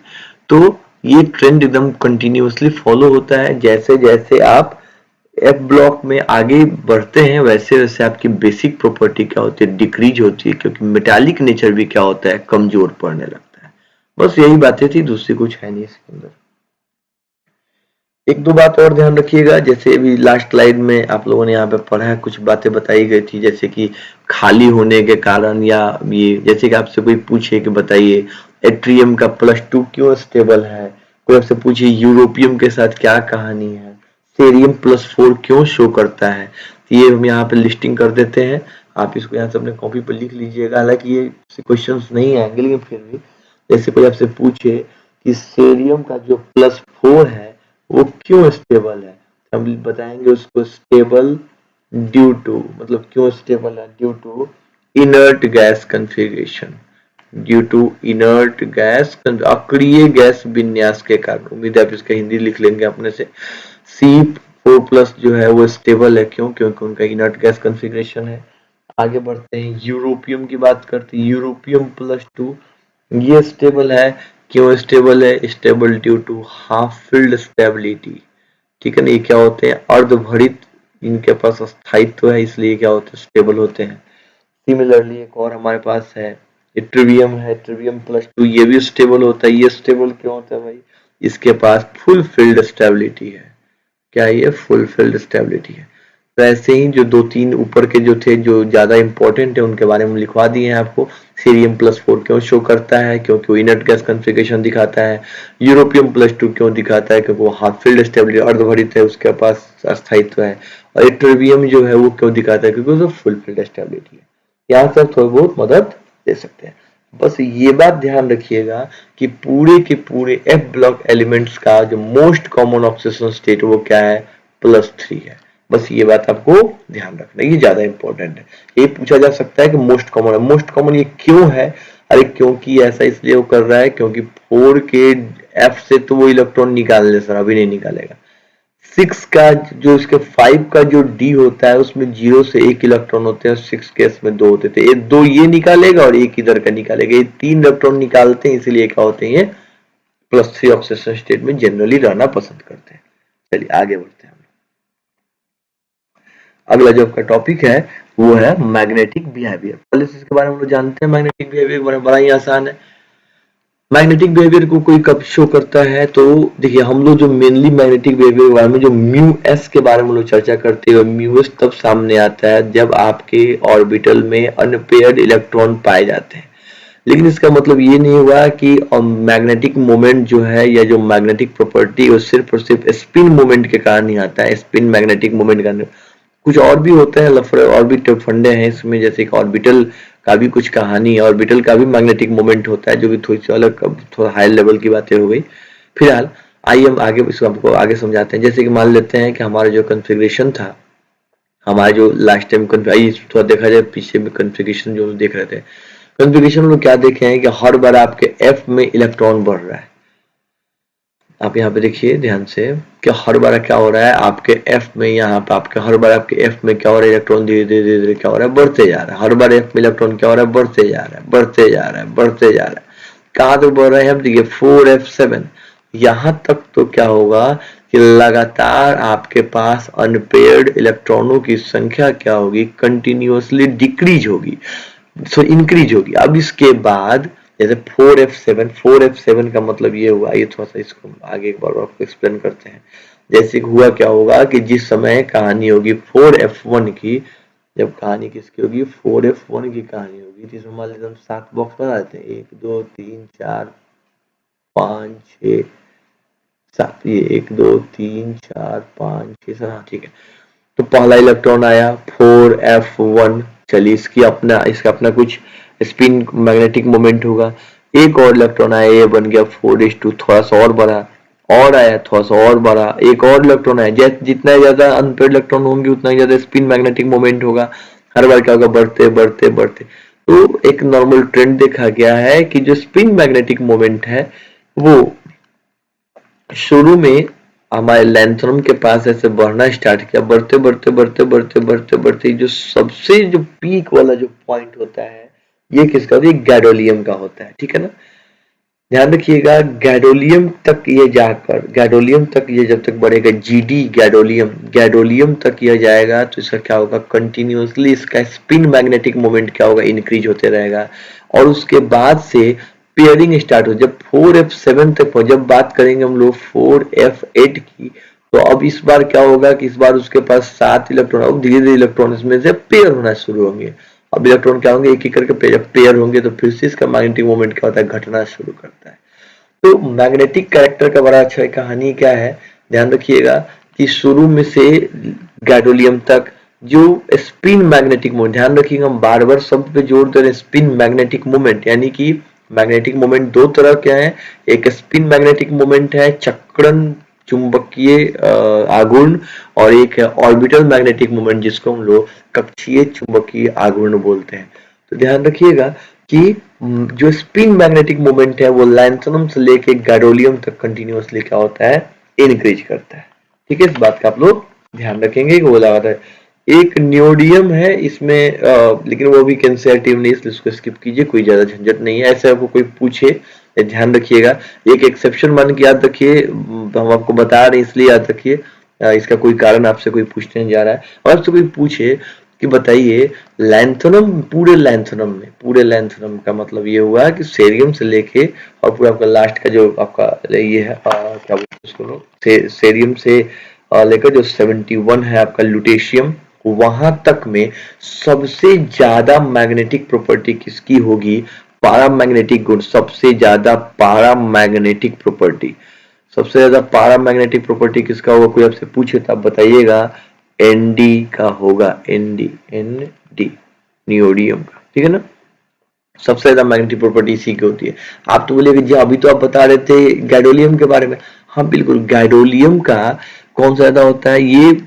तो ये ट्रेंड एकदम कंटिन्यूअसली फॉलो होता है। जैसे जैसे आप एफ ब्लॉक में आगे बढ़ते हैं वैसे वैसे आपकी बेसिक प्रॉपर्टी क्या होती है, डिक्रीज होती है, क्योंकि मेटालिक नेचर भी क्या होता है, कमजोर पड़ने लगता है। बस यही बातें थी, दूसरी कुछ है नहीं इसके अंदर। एक दो बात और ध्यान रखिएगा, जैसे अभी लास्ट स्लाइड में आप लोगों ने यहाँ पे पढ़ा है, कुछ बातें बताई गई थी, जैसे कि खाली होने के कारण, या ये जैसे कि आपसे कोई पूछे कि बताइए एट्रियम का +2 क्यों स्टेबल है, कोई आपसे पूछे यूरोपियम के साथ क्या कहानी है, सेरियम +4 क्यों शो करता है, तो ये हम यहाँ पे लिस्टिंग कर देते हैं। आप इसको यहाँ से अपने कॉपी पर लिख लीजिएगा। हालांकि ये क्वेश्चन नहीं आएंगे, लेकिन फिर भी जैसे कोई आपसे पूछे कि सेरियम का जो +4 है वो क्यों स्टेबल है, हम बताएंगे उसको स्टेबल ड्यू टू, मतलब क्यों स्टेबल है, due to inert gas configuration, due to inert gas, अक्रिय गैस विन्यास के कारण। उम्मीद है आप इसका हिंदी लिख लेंगे अपने से। C4+ जो है वो स्टेबल है, क्यों, क्योंकि उनका इनर्ट गैस कॉन्फ़िगरेशन है। आगे बढ़ते हैं, यूरोपियम की बात करते हैं। यूरोपियम +2 ये स्टेबल है, क्यों स्टेबल है, stable due to half filled stability. ठीक है ना, ये क्या होते हैं, अर्धभरित, इनके पास स्थायित्व है, इसलिए क्या होते हैं, स्टेबल होते हैं। सिमिलरली एक और हमारे पास है ट्रिवियम है, ट्रिवियम +2 ये भी स्टेबल होता है। ये स्टेबल क्यों होता है भाई, इसके पास फुल फील्ड स्टेबिलिटी है। क्या ये फुल फील्ड स्टेबिलिटी है। तो ऐसे ही जो 2-3 ऊपर के जो थे जो ज्यादा इंपॉर्टेंट है उनके बारे में लिखवा दिए हैं आपको। सीरियम +4 क्यों शो करता है, क्योंकि वो इनर्ट गैस कॉन्फ़िगरेशन दिखाता है। यूरोपियम +2 क्यों दिखाता है, क्योंकि वो हाफ फील्ड स्टेबिलिटी, अर्धभरित है, उसके पास अस्थायित्व है। और ट्रिवियम जो है वो क्यों दिखाता है, क्योंकि वो फुल फील्ड स्टेबिलिटी है। यहाँ से थोड़ी बहुत मदद दे सकते हैं। बस ये बात ध्यान रखिएगा कि पूरे के पूरे एफ ब्लॉक एलिमेंट्स का जो मोस्ट कॉमन ऑक्सीडेशन स्टेट वो क्या है, +3 है। बस ये बात आपको ध्यान रखना, ये ज्यादा इंपॉर्टेंट है। ये पूछा जा सकता है कि मोस्ट कॉमन है, मोस्ट कॉमन ये क्यों है, अरे क्योंकि ऐसा इसलिए वो कर रहा है क्योंकि 4 के एफ से तो वो इलेक्ट्रॉन निकाल ले सर, अभी नहीं निकालेगा। 6 का जो इसके 5 का जो डी होता है उसमें 0 से 1 इलेक्ट्रॉन होते हैं, 6 के इसमें 2 होते थे, ये 2 ये निकालेगा और 1 इधर का निकालेगा, ये 3 इलेक्ट्रॉन निकालते हैं, इसलिए क्या होते हैं, ये +3 ऑक्सीडेशन स्टेट में जनरली रहना पसंद करते हैं। चलिए आगे बढ़ते हैं। अगला जो आपका टॉपिक है वो है मैग्नेटिक बिहेवियर। पहले से इसके बारे में हम लोग जानते हैं, मैग्नेटिक बिहेवियर के बारे में बड़ा ही आसान है। मैग्नेटिक बिहेवियर को कोई कब शो करता है, तो देखिए हम लोग जो मेनली मैग्नेटिक बिहेवियर के बारे में जो म्यू एस के बारे में लोग चर्चा करते हैं, म्यू एस तब सामने आता है जब आपके ऑर्बिटल में अनपेयर्ड इलेक्ट्रॉन पाए जाते हैं। लेकिन इसका मतलब ये नहीं हुआ कि मैग्नेटिक मोमेंट जो है या जो मैग्नेटिक प्रॉपर्टी वो सिर्फ और सिर्फ स्पिन मोमेंट के कारण ही आता है, स्पिन मैग्नेटिक मोमेंट का कुछ और भी होते हैं, लफड़े और भी फंडे हैं इसमें, जैसे कि ऑर्बिटल का भी कुछ कहानी है, ऑर्बिटल का भी मैग्नेटिक मोमेंट होता है, जो कि थोड़ी सी अलग थोड़ा हाई लेवल की बातें हो गई। फिलहाल आइए हम आगे इसको आपको आगे समझाते हैं। जैसे कि मान लेते हैं कि हमारा जो कॉन्फ़िगरेशन था, हमारा जो लास्ट टाइम थोड़ा देखा जाए पीछे में कॉन्फ़िगरेशन जो देख रहे थे, कॉन्फ़िगरेशन में क्या देखे हैं कि हर बार आपके एफ में इलेक्ट्रॉन बढ़ रहा है। आप यहाँ पे देखिए ध्यान से कि हर बार क्या हो रहा है आपके एफ में, यहाँ पे आपके हर बार आपके एफ में क्या हो रहा है, इलेक्ट्रॉन धीरे धीरे धीरे क्या हो रहा है, बढ़ते जा रहा है। हर बार एफ में इलेक्ट्रॉन क्या हो रहा है, बढ़ते जा रहा है, बढ़ते जा रहा है, बढ़ते जा रहा है। कहाँ तक बढ़ रहे हैं हम, देखिए 4f7, यहाँ तक तो क्या होगा कि लगातार आपके पास अनपेयर्ड इलेक्ट्रॉनों की संख्या क्या होगी, कंटिन्यूअसली डिक्रीज होगी, सो इंक्रीज होगी। अब इसके बाद जैसे 4f7 का मतलब ये हुआ, ये थोड़ा सा इसको आगे एक बार आपको एक्सप्लेन करते हैं। जैसे हुआ क्या होगा कि जिस समय कहानी होगी 4f1 की, जब कहानी किसकी होगी, 4f1 की कहानी होगी, तो इसमें मान लेते हम 7 बॉक्स बना देते हैं, 1 2 3 4 5 6 7, ये 1 2 3 4 5 6 7, हाँ ठीक है। तो पहला इलेक्ट्रॉन आया 4f1, चलिए इसका अपना कुछ स्पिन मैग्नेटिक मोमेंट होगा। एक और इलेक्ट्रॉन आया, ये बन गया 4s2, थोड़ा सा और बढ़ा, और आया थोड़ा सा और बढ़ा, एक और इलेक्ट्रॉन आया, जितना ज्यादा अनपेयर्ड इलेक्ट्रॉन होंगे उतना ही ज्यादा स्पिन मैग्नेटिक मोमेंट होगा। हर बार क्या होगा, बढ़ते बढ़ते बढ़ते। तो एक नॉर्मल ट्रेंड देखा गया है कि जो स्पिन मैग्नेटिक मोमेंट है वो शुरू में हमारे लैंथनम के पास ऐसे बढ़ना स्टार्ट किया, बढ़ते बढ़ते बढ़ते बढ़ते बढ़ते बढ़ते जो सबसे जो पीक वाला जो पॉइंट होता है, ये किसका होता है, गैडोलियम का होता है, ठीक है ना। ध्यान रखिएगा, गैडोलियम तक ये जाकर, गैडोलियम तक ये जब तक बढ़ेगा, जीडी गैडोलियम तक ये जाएगा, तो इसका क्या होगा, कंटिन्यूअसली इसका स्पिन मैग्नेटिक मोमेंट क्या होगा, इंक्रीज होते रहेगा। और उसके बाद से पेयरिंग स्टार्ट हो, जब 4f7 तक हो, जब बात करेंगे हम लोग 4f8 की, तो अब इस बार क्या होगा कि इस बार उसके पास 7 इलेक्ट्रॉन, अब धीरे धीरे इलेक्ट्रॉन इसमें से पेयर होना शुरू होंगे। अब इलेक्ट्रॉन क्या होंगे, एक एक करके जब पेयर होंगे तो फिर से इसका मैग्नेटिक मोमेंट क्या होता है, घटना शुरू करता है। तो मैग्नेटिक कैरेक्टर का बड़ा अच्छा कहानी क्या है, ध्यान रखिएगा कि शुरू में से गैडोलियम तक जो स्पिन मैग्नेटिक मोमेंट, ध्यान रखिएगा हम बार बार शब्द पे जोर दे रहे हैं, स्पिन मैग्नेटिक मोमेंट, यानी कि मैग्नेटिक मोमेंट दो तरह के हैं, एक स्पिन मैग्नेटिक मोमेंट है चक्रण चुंबकीय आघूर्ण, और एक है ऑर्बिटल मैग्नेटिक मोमेंट जिसको हम लोग कक्षीय चुंबकीय आघूर्ण बोलते हैं। तो ध्यान रखिएगा कि जो स्पिन मैग्नेटिक मोमेंट है वो लैंथनम से लेके गैडोलियम तक कंटिन्यूअसली क्या होता है, इंक्रीज करता है। ठीक है, इस बात का आप लोग ध्यान रखेंगे कि वो लगाता है। एक न्योडियम है इसमें लेकिन वो भी कैंसरेटिव नहीं, इसलिए उसको स्किप कीजिए, कोई ज्यादा झंझट नहीं है। ऐसे आपको कोई पूछे ध्यान रखिएगा, एक एक्सेप्शन मान के याद रखिए, हम आपको बता रहे हैं इसलिए याद रखिए, इसका कोई कारण आपसे कोई पूछने जा रहा है, और आपसे कोई पूछे कि बताइए लैंथनम, पूरे लैंथनम का मतलब ये हुआ कि सेरियम से लेके और पूरा आपका लास्ट का जो आपका ये है क्या बोलते हैं उसको, सेरियम से लेकर जो 71 है आपका लुटेशियम, वहां तक में सबसे ज्यादा मैग्नेटिक प्रॉपर्टी किसकी होगी, पारामैग्नेटिक गुण, सबसे ज्यादा पारामैग्नेटिक प्रॉपर्टी, सबसे ज्यादा पारामैग्नेटिक प्रॉपर्टी किसका होगा, कोई आपसे पूछे तो आप बताइएगा एनडी का होगा, एनडी नियोडियम का, ठीक है ना। सबसे ज्यादा मैग्नेटिक प्रॉपर्टी इसी की होती है। आप तो बोले जी अभी तो आप बता रहे थे गैडोलियम के बारे में, हाँ बिल्कुल, गैडोलियम का कौन सा ज्यादा होता है, ये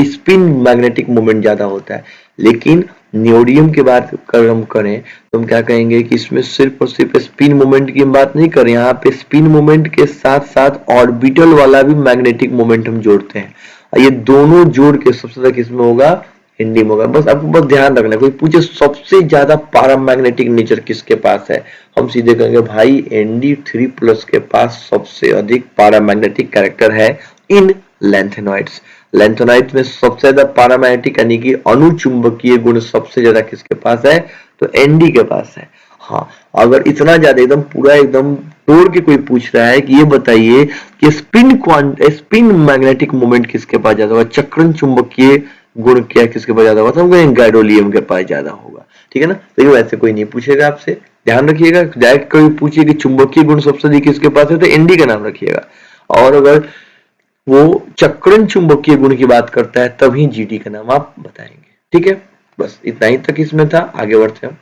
स्पिन मैग्नेटिक मोमेंट ज्यादा होता है, लेकिन नियोडियम की बात कर हम करें तो हम क्या कहेंगे कि इसमें सिर्फ और सिर्फ स्पिन मोमेंट की हम बात नहीं कर रहे हैं, यहाँ पे स्पिन मोमेंट के साथ साथ ऑर्बिटल वाला भी मैग्नेटिक मोमेंट हम जोड़ते हैं, और ये दोनों जोड़ के सबसे ज्यादा किसमें होगा, हिंदी में होगा। बस आपको बस ध्यान रखना, कोई पूछे सबसे ज्यादा पैरामैग्नेटिक नेचर किसके पास है, हम सीधे कहेंगे भाई Nd3+ के पास सबसे अधिक पैरामैग्नेटिक कैरेक्टर है इन लैंथेनॉइड्स। लैंथेनॉइड्स में सबसे ज्यादा पैरामैग्नेटिक यानी कि अनुचुंबकीय गुण सबसे ज्यादा किसके पास है, तो Nd के पास है। हाँ, अगर इतना ज्यादा एकदम पूरा एकदम तोड़ के कोई पूछ रहा है कि ये बताइए कि स्पिन मैग्नेटिक मोमेंट किसके पास ज्यादा होगा, चक्रण चुंबकीय गुण क्या किसके पास ज्यादा होगा, तो हम कहेंगे गैडोलियम के पास ज्यादा होगा। ठीक है ना, लेकिन वैसे कोई नहीं पूछेगा आपसे, ध्यान रखिएगा। डायरेक्ट कोई पूछिए कि चुंबकीय गुण सबसे अधिक किसके पास है, तो Nd का नाम रखिएगा, और अगर वो चक्रण चुंबकीय गुण की बात करता है तभी Gd का नाम आप बताएंगे। ठीक है, बस इतना ही तक इसमें था, आगे बढ़ते हैं।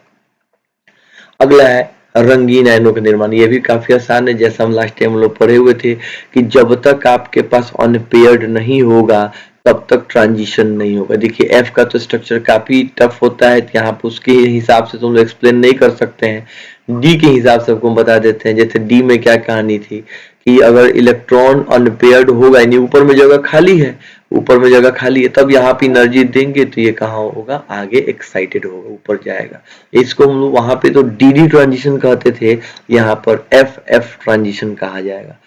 अगला है रंगीन आयनों का निर्माण। ये भी काफी आसान है, जैसा हम लास्ट टाइम लोग पढ़े हुए थे कि जब तक आपके पास अनपेयर्ड नहीं होगा तब तक ट्रांजिशन नहीं होगा। देखिए एफ का तो स्ट्रक्चर काफी टफ होता है, यहाँ पे उसके हिसाब से तुम लोग एक्सप्लेन नहीं कर सकते हैं। डी के हिसाब से आपको बता देते हैं, जैसे डी में क्या कहानी थी कि अगर इलेक्ट्रॉन अनपेयर्ड होगा यानी ऊपर में जगह खाली है, ऊपर में जगह खाली है, तब यहाँ पे एनर्जी देंगे तो ये कहाँ होगा, आगे एक्साइटेड होगा, ऊपर जाएगा। इसको हम लोग वहां पे तो डी ट्रांजिशन कहते थे, यहाँ पर एफ ट्रांजिशन कहा जाएगा।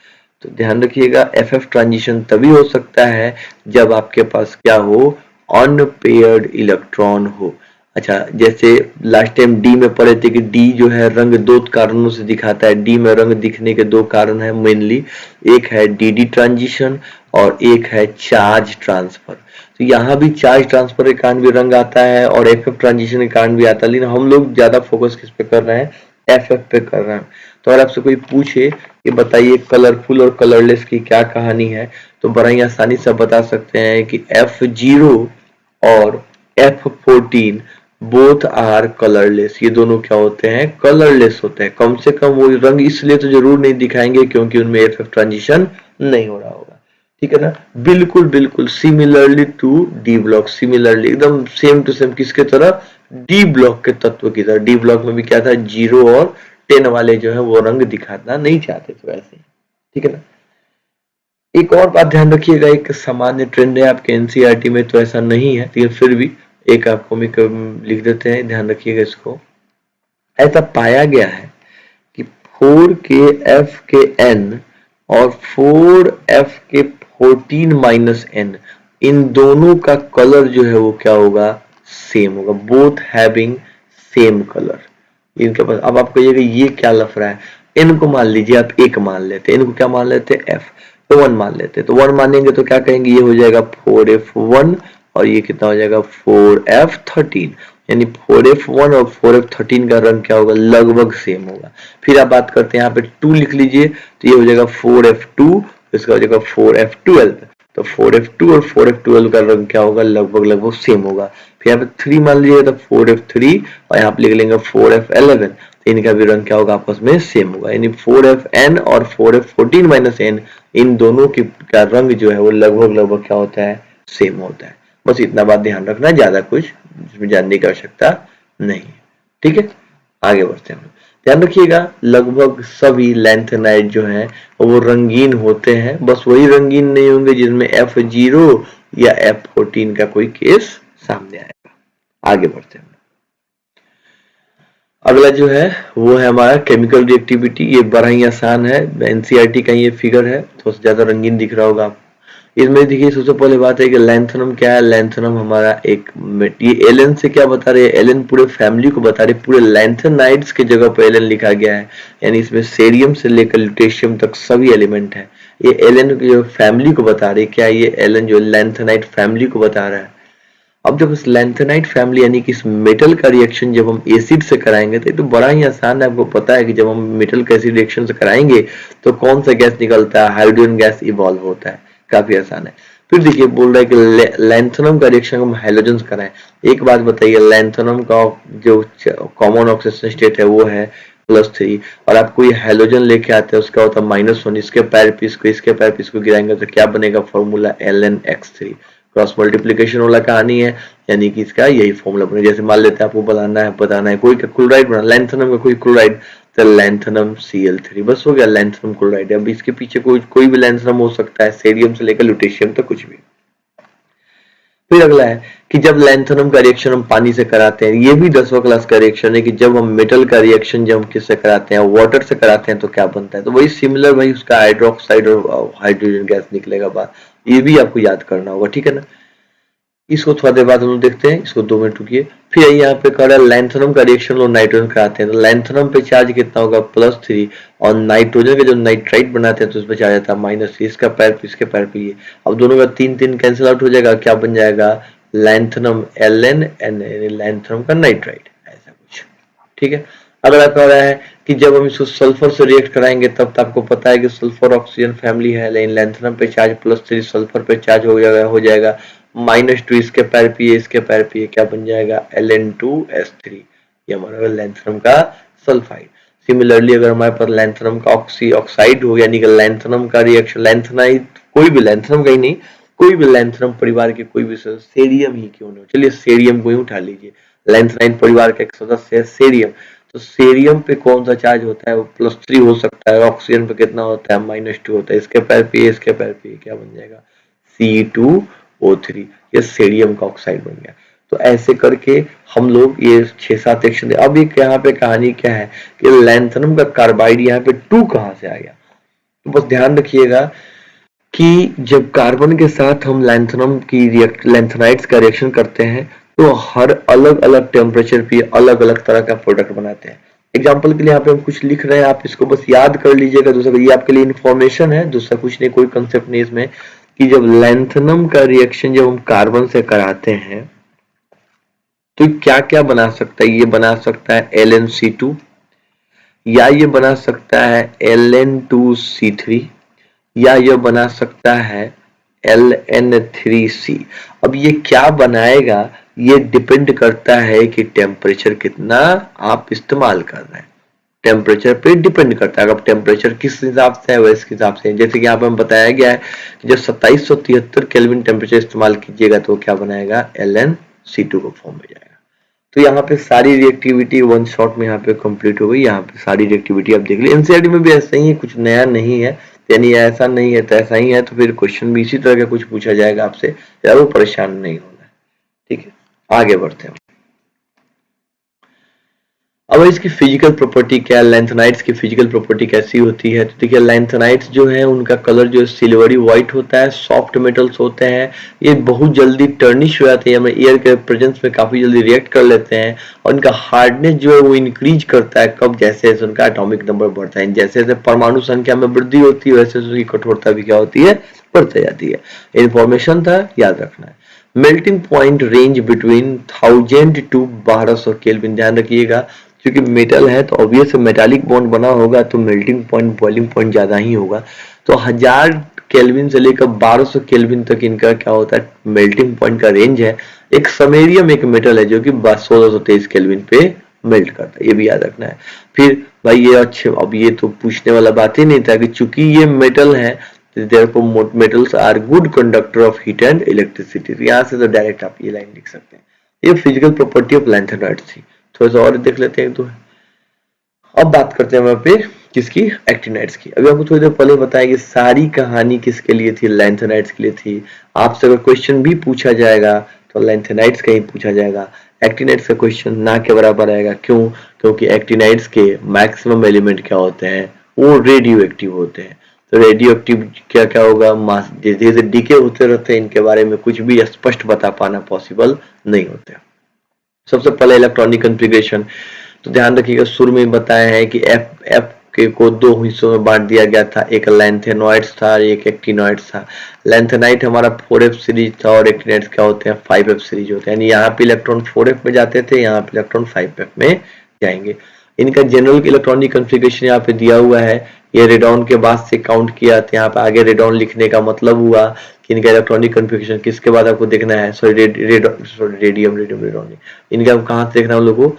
तो ध्यान रखिएगा, एफ ट्रांजिशन तभी हो सकता है जब आपके पास क्या हो, अनपेयर्ड इलेक्ट्रॉन हो। अच्छा, जैसे लास्ट टाइम डी में पढ़े थे कि डी जो है रंग दो कारणों से दिखाता है। डी में रंग दिखने के दो कारण है मेनली, एक है डी ट्रांजिशन और एक है चार्ज ट्रांसफर। तो यहाँ भी चार्ज ट्रांसफर के कारण भी रंग आता है और एफ ट्रांजिशन के कारण भी आता है, लेकिन हम लोग ज्यादा फोकस किस पे कर रहे हैं, एफ पे कर रहे हैं। तो अगर आपसे कोई पूछे कि बताइए कलरफुल और कलरलेस की क्या कहानी है, तो बड़ा ही आसानी से बता सकते हैं कि F0 और F14 बोथ आर कलरलेस। ये दोनों क्या होते हैं, कलरलेस होते हैं। कम से कम वो रंग इसलिए तो जरूर नहीं दिखाएंगे क्योंकि उनमें एफ ट्रांजिशन नहीं हो रहा होगा। ठीक है ना, बिल्कुल बिल्कुल similarly to D block, similarly एकदम सेम टू सेम किसके तरह, डी ब्लॉक के तत्व की तरह। डी ब्लॉक में भी क्या था, 0 और 10 वाले जो है वो रंग दिखाना नहीं चाहते थे वैसे। ठीक है ना, एक और बात ध्यान रखिएगा, एक सामान्य ट्रेंड है आपके एनसीईआरटी में तो ऐसा नहीं है, लेकिन फिर भी एक आपको लिख देते हैं, ध्यान रखिएगा इसको। ऐसा पाया गया है कि 4 के एफ के एन और 4f के 14-n, इन दोनों का कलर जो है वो क्या होगा, सेम होगा, बोथ हैविंग सेम कलर। इनके पास अब आप कहिएगा ये क्या लफड़ा है, इनको मान लीजिए आप एक मान लेते, इनको क्या मान लेते, f, तो 1 मान लेते, तो 1 मानेंगे तो क्या कहेंगे, ये हो जाएगा 4f1 और ये कितना हो जाएगा 4f13, यानी 4f1 और 4f13 का रंग क्या होगा, लगभग सेम होगा। फिर आप बात करते हैं यहाँ पे 2 लिख लीजिए, तो ये हो जाएगा 4f2, इसका हो जाएगा 4f12, तो 4f2 और 4f12 का रंग क्या होगा, लगभग सेम होगा। फिर यहाँ पे 3 मान लीजिए तो 4f3 और यहाँ पे लिख लेंगे 4f11, तो इनका भी रंग क्या होगा, आपस में सेम होगा, यानी 4fn और 4f14-n, इन दोनों की का रंग जो है वो लगभग क्या होता है, सेम होता है। बस इतना बात ध्यान रखना, ज्यादा कुछ इसमें जानने की आवश्यकता नहीं। ठीक है, आगे बढ़ते हैं। ध्यान रखिएगा लगभग सभी लैंथेनाइड जो है वो रंगीन होते हैं, बस वही रंगीन नहीं होंगे जिनमें F0 या F14 का कोई केस सामने आएगा। आगे बढ़ते हैं। अगला जो है वो है हमारा केमिकल रिएक्टिविटी। ये बड़ा ही आसान है, एनसीईआरटी का ये फिगर है, थोड़ा ज्यादा रंगीन दिख रहा होगा। इसमें देखिए सबसे पहले बात है कि लैंथेनम क्या है, लैंथेनम हमारा एक, ये एलन से क्या बता रहे हैं, एलन पूरे फैमिली को बता रहे, पूरे लैंथेनाइड्स के जगह पर एलन लिखा गया है, यानी इसमें सेरियम से लेकर ल्यूटेशियम तक सभी एलिमेंट है। ये एलन की जो फैमिली को बता रही है, क्या ये एलन जो लैंथेनाइड फैमिली को बता रहा है। अब जब इस लैंथेनाइड फैमिली यानी कि इस मेटल का रिएक्शन जब हम एसिड से कराएंगे तो बड़ा ही आसान है, आपको पता है कि जब हम मेटल का एसिड रिएक्शन से कराएंगे तो कौन सा गैस निकलता है, हाइड्रोजन गैस इवॉल्व होता है, काफी आसान है। फिर देखिए बोल रहा है कि लैंथेनम का रिएक्शन हम हैलोजन से कराएं। एक बात बताइए, लैंथेनम का जो कॉमन ऑक्सीडेशन स्टेट है वो है +3, और आप कोई हैलोजन लेके आते हैं उसका होता है -1, इसके पैर पीस को गिराएंगे तो क्या बनेगा, फॉर्मूला Ln(x3), क्रॉस मल्टीप्लीकेशन वाला कहानी है, यानी कि इसका यही फॉर्मूला बने। जैसे मान लेते हैं आपको बताना है कोई क्लोराइड बना, लैंथनम का कोई क्लोराइड, तो लैंथनम Cl3, बस हो गया लैंथनम क्लोराइड। अब इसके पीछे कोई भी लैंथनम हो सकता है, सोडियम से लेकर लुटेशियम तक कुछ भी। फिर अगला है कि जब लैंथनम का रिएक्शन हम पानी से कराते हैं, ये भी 10वां क्लास का रिएक्शन है कि जब हम मेटल का रिएक्शन जब हम किससे कराते हैं, वाटर से कराते हैं, तो क्या बनता है, तो वही सिमिलर वही उसका हाइड्रोक्साइड और हाइड्रोजन गैस निकलेगा बाहर। ये भी आपको याद करना होगा, ठीक है ना। इसको थोड़ा देर बाद हम लोग देखते हैं, इसको 2 मिनट रुकिए। फिर यहाँ पे कह रहा है लैंथनम का रिएक्शन लोग नाइट्रोजन कराते हैं, तो लैंथनम पे चार्ज कितना होगा, +3, और नाइट्रोजन का जो नाइट्राइट बनाते हैं तो उस पर चार्ज आता है -3, इसका पैर पे इसके पैर पे ये। अब दोनों का 3 कैंसिल आउट हो जाएगा, क्या बन जाएगा, लैंथनम LnN, लैंथनम का नाइट्राइट, ऐसा कुछ, ठीक है। अगला कह रहा है कि जब हम इसको सल्फर से रिएक्ट कराएंगे तब तो आपको पता है कि सल्फर ऑक्सीजन फैमिली है, लेकिन लैंथनम पे चार्ज +3, सल्फर पे चार्ज हो जाएगा -2, इसके पैर पे इसके पैर पे, क्या बन जाएगा, Ln2S3, ये हमारा लैंथनम का सल्फाइड। सिमिलरली अगर हमारे पास लैंथनम का ऑक्साइड हो गया, यानी कि लैंथनम का रिएक्शन, लैंथनाइड कोई भी, लैंथनम का ही नहीं, कोई भी लैंथनम परिवार के कोई भी सदस्य, सेरियम ही क्यों ना हो, चलिए सेरियम को ही उठा लीजिए, लैंथनाइड परिवार का एक सदस्य है सेरियम, तो सेरियम पे कौन सा चार्ज होता है, वो +3 हो सकता है, ऑक्सीजन पे कितना होता है, -2 होता है, इसके पैर पे इसके पैर पे, क्या बन जाएगा, C2O3, ये सोडियम का ऑक्साइड बन गया। तो ऐसे करके हम लोग ये 6-7 रिएक्शन दे। अब एक यहाँ पे कहानी क्या है कि लैंथनम का कार्बाइड यहाँ पे 2 कहाँ से आ गया, तो बस ध्यान रखिएगा कि जब कार्बन के साथ हम लैंथनाइड्स का रिएक्शन करते हैं तो हर अलग अलग टेम्परेचर पे अलग अलग तरह का प्रोडक्ट बनाते हैं। एग्जाम्पल के लिए यहाँ पे हम कुछ लिख रहे हैं, आप इसको बस याद कर लीजिएगा, दूसरा ये आपके लिए इन्फॉर्मेशन है, दूसरा कुछ नहीं, कोई कंसेप्ट नहीं इसमें, कि जब लैंथनम का रिएक्शन जब हम कार्बन से कराते हैं तो क्या क्या बना सकता है, ये बना सकता है LnC2, या ये बना सकता है Ln2C3, या ये बना सकता है Ln3C। अब ये क्या बनाएगा, ये डिपेंड करता है कि टेम्परेचर कितना आप इस्तेमाल कर रहे हैं, टेम्परेचर पे डिपेंड करता है। अब टेम्परेचर किस हिसाब से है वैसे हिसाब से, जैसे कि यहाँ पे हम बताया गया है कि जब 2773 केल्विन टेम्परेचर इस्तेमाल कीजिएगा तो क्या बनाएगा, Ln2C को फॉर्म में जाएगा। तो यहाँ पे सारी रिएक्टिविटी वन शॉट में यहाँ पे कंप्लीट हो गई। यहाँ पे सारी रिएक्टिविटी आप देख ली, एनसीईआरटी में भी ऐसा ही है, कुछ नया नहीं है, यानी ऐसा नहीं है तो ऐसा ही है, तो फिर क्वेश्चन भी इसी तरह का कुछ पूछा जाएगा आपसे, यार वो परेशान नहीं होना है, ठीक है। आगे बढ़ते हैं। अब इसकी फिजिकल प्रॉपर्टी क्या है, लैंथनाइड्स की फिजिकल प्रॉपर्टी कैसी होती है, तो देखिए लैंथनाइड्स जो है उनका कलर जो है सिल्वरी व्हाइट होता है, सॉफ्ट मेटल्स होते हैं, ये बहुत जल्दी टर्निश हो जाते हैं, हमें एयर के प्रेजेंस में काफी जल्दी रिएक्ट कर लेते हैं, और उनका हार्डनेस जो है वो इंक्रीज करता है कब, जैसे जैसे उनका एटॉमिक नंबर बढ़ता है, जैसे जैसे परमाणु संख्या में वृद्धि होती है वैसे उसकी कठोरता भी क्या होती है, बढ़ती जाती है। इन्फॉर्मेशन था, याद रखना है। Melting point range between 1000 to 1200 kelvin, ध्यान रखिएगा, क्योंकि मेटल है तो ऑब्वियस मेटालिक बॉन्ड बना होगा तो मेल्टिंग पॉइंट बॉइलिंग पॉइंट ज्यादा ही होगा, तो 1000 केल्विन से लेकर 1200 केल्विन तक इनका क्या होता है, मेल्टिंग पॉइंट का रेंज है। एक समैरियम एक मेटल है जो कि 1623 केल्विन पे मेल्ट करता है, ये भी याद रखना है। फिर भाई ये अच्छे, अब ये तो पूछने वाला बात ही नहीं था कि चूंकि ये मेटल है therefore metals are good conductor of heat and electricity, यहाँ से तो डायरेक्ट आप ये लाइन लिख सकते हैं। ये फिजिकल प्रॉपर्टी ऑफ लैंथनाइड्स थी। थोड़ा सा और देख लेते हैं तो। अब बात करते हैं वहां पे किसकी, एक्टिनाइड्स की। अभी आपको थोड़ी देर पहले बताया कि सारी कहानी किसके लिए थी, लैंथनाइड्स के लिए थी। आपसे अगर क्वेश्चन भी पूछा जाएगा तो लैंथनाइड्स का ही पूछा जाएगा, एक्टिनाइड्स का क्वेश्चन ना के बराबर आएगा। क्यों, क्योंकि एक्टिनाइड्स के मैक्सिमम एलिमेंट क्या होते हैं, वो रेडियो एक्टिव होते हैं। तो रेडियो एक्टिव क्या क्या होगा, मास धीरे धीरे डीके होते रहते हैं, इनके बारे में कुछ भी स्पष्ट बता पाना पॉसिबल नहीं होता। सबसे पहले इलेक्ट्रॉनिक कॉन्फ़िगरेशन, तो ध्यान रखिएगा शुरू में बताया है कि एफ के को 2 हिस्सों में बांट दिया गया था, एक लैंथेनॉइड्स था और एक एक्टिनॉइड्स था। लैंथेनाइट हमारा 4f सीरीज था और एक्टिनाइड्स क्या होते हैं, 5f सीरीज होते हैं, यानी यहाँ पे इलेक्ट्रॉन 4f में जाते थे, यहाँ पे इलेक्ट्रॉन 5f में जाएंगे। इनका जनरल इलेक्ट्रॉनिक कॉन्फ़िगरेशन यहाँ पे दिया हुआ है, ये रेडॉन के बाद से काउंट किया, तो यहाँ पे आगे रेडॉन लिखने का मतलब हुआ कि इनका इलेक्ट्रॉनिक कॉन्फ़िगरेशन किसके बाद आपको देखना है, रेडियम रेडॉन, इनका कहाँ से देखना हम लोगों को,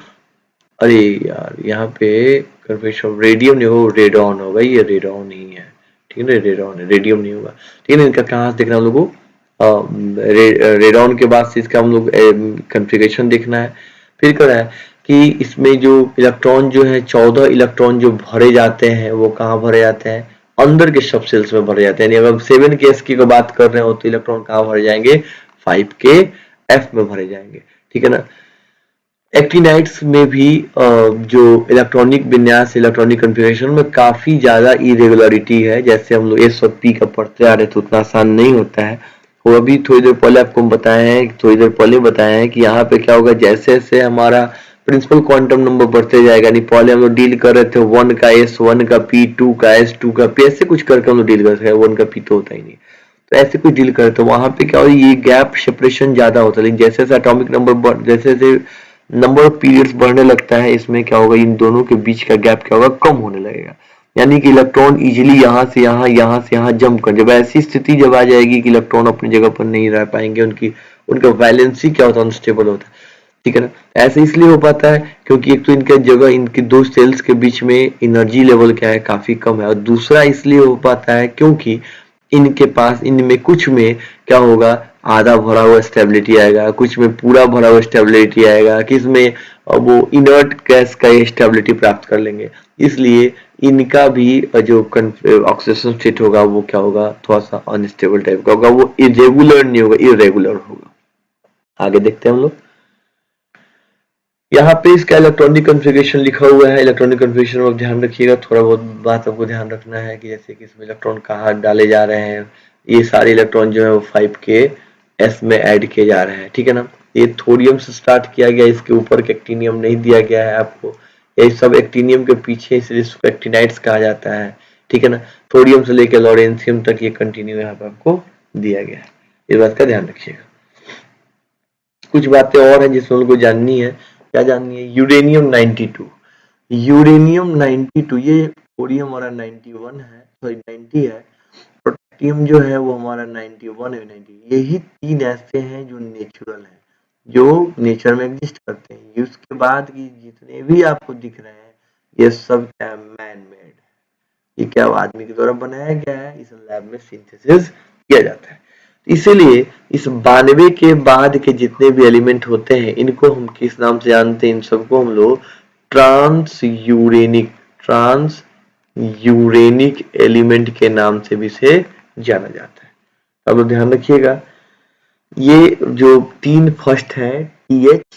अरे यार यहाँ पे कन्फर्मेशन रेडियम नहीं हो, रेडॉन होगा, ये रेडॉन ही है, ठीक है, रेडॉन है, रेडियम नहीं होगा, ठीक है। इनका कहाँ से देखना हम लोगों को, रेडॉन के बाद से इसका हम लोग कॉन्फ़िगरेशन देखना है। फिर क्या है कि इसमें जो इलेक्ट्रॉन जो है 14 इलेक्ट्रॉन जो भरे जाते हैं वो कहाँ भरे जाते हैं, अंदर के सब सेल्स में भरे जाते हैं। यानी अगर 7k की बात कर रहे हो तो इलेक्ट्रॉन कहाँ भरे जाएंगे, 5kF में भरे जाएंगे, ठीक है ना। एक्टिनाइड्स में भी जो इलेक्ट्रॉनिक विन्यास, इलेक्ट्रॉनिक कॉन्फ़िगरेशन में काफी ज्यादा इरेगुलरिटी है। जैसे हम लोग एस और पी का पढ़ते आ रहे तो उतना आसान नहीं होता है। वो अभी थोड़ी देर पहले आपको बताए हैं, थोड़ी देर पहले बताया है कि यहाँ पे क्या होगा, जैसे जैसे हमारा प्रिंसिपल क्वांटम नंबर बढ़ते जाएगा, यानी पहले हम लोग डील कर रहे थे 1 का एस, 1 का पी, 2 का एस, 2 का पी, ऐसे कुछ करके हम लोग डील करते हैं। 1 का पी तो होता ही नहीं, तो ऐसे कुछ डील करते हैं। वहां पे क्या हो, ये गैप सेपरेशन ज्यादा होता है। लेकिन जैसे जैसे एटॉमिक नंबर जैसे जैसे नंबर ऑफ पीरियड्स बढ़ने लगता है, इसमें क्या होगा, इन दोनों के बीच का गैप क्या होगा, कम होने लगेगा। यानी कि इलेक्ट्रॉन इजीली यहाँ से यहाँ जंप कर, जब ऐसी स्थिति जब आ जाएगी कि इलेक्ट्रॉन अपनी जगह पर नहीं रह पाएंगे, उनका वैलेंसी क्या होता है, अनस्टेबल होता है, ठीक है ना। ऐसे इसलिए हो पाता है क्योंकि एक तो इनके जगह, इनके दो सेल्स के बीच में एनर्जी लेवल क्या है, काफी कम है। और दूसरा इसलिए हो पाता है क्योंकि इनके पास, इनमें कुछ में क्या होगा, आधा भरा हुआ स्टेबिलिटी आएगा, कुछ में पूरा भरा हुआ स्टेबिलिटी आएगा, किस में वो इनर्ट गैस का स्टेबिलिटी प्राप्त कर लेंगे। इसलिए इनका भी जो ऑक्सीडेशन स्टेट होगा वो क्या होगा, थोड़ा सा अनस्टेबल टाइप का होगा, वो इरेगुलर नहीं होगा, इरेगुलर होगा। आगे देखते हैं हम लोग। यहाँ पे इसका इलेक्ट्रॉनिक कॉन्फ़िगरेशन लिखा हुआ है। इलेक्ट्रॉनिक कॉन्फ़िगरेशन में ध्यान रखिएगा, थोड़ा बहुत बात आपको ध्यान रखना है कि जैसे कि इसमें इलेक्ट्रॉन कहाँ डाले जा रहे हैं। ये सारे इलेक्ट्रॉन जो है वो 5k में ऐड किए जा रहे हैं, ठीक है ना। ये थोरियम से स्टार्ट किया गया, इसके ऊपर के एक्टिनियम नहीं दिया गया है आपको। ये सब एक्टिनियम के पीछे, इसलिए इसको एक्टिनाइड्स कहा जाता है, ठीक है ना। थोरियम से लेकर लॉरेंशियम तक ये कंटिन्यू यहाँ पे आपको दिया गया है, इस बात का ध्यान रखिएगा। कुछ बातें और हैं जिसमें उनको जाननी है। क्या जाननी है, यूरेनियम 92। यूरेनियम 92 ये थोरियम हमारा 91 है, सॉरी 90 है। प्रोटेक्टियम जो है वो हमारा 91 है, 90। यही तीन ऐसे हैं जो नेचुरल हैं, जो नेचर में एग्जिस्ट करते हैं। उसके बाद की जितने भी आपको दिख रहे हैं ये सब क्या है, मैन मेड। ये क्या आदमी के द्वारा बनाया गया है, इस लैब में सिंथेसिस किया जाता है। इसीलिए इस 92 के बाद के जितने भी एलिमेंट होते हैं इनको हम किस नाम से जानते हैं, इन सबको हम लोग ट्रांस यूरेनिक एलिमेंट के नाम से भी से जाना जाता है। अब ध्यान रखिएगा, ये जो तीन फर्स्ट है TH,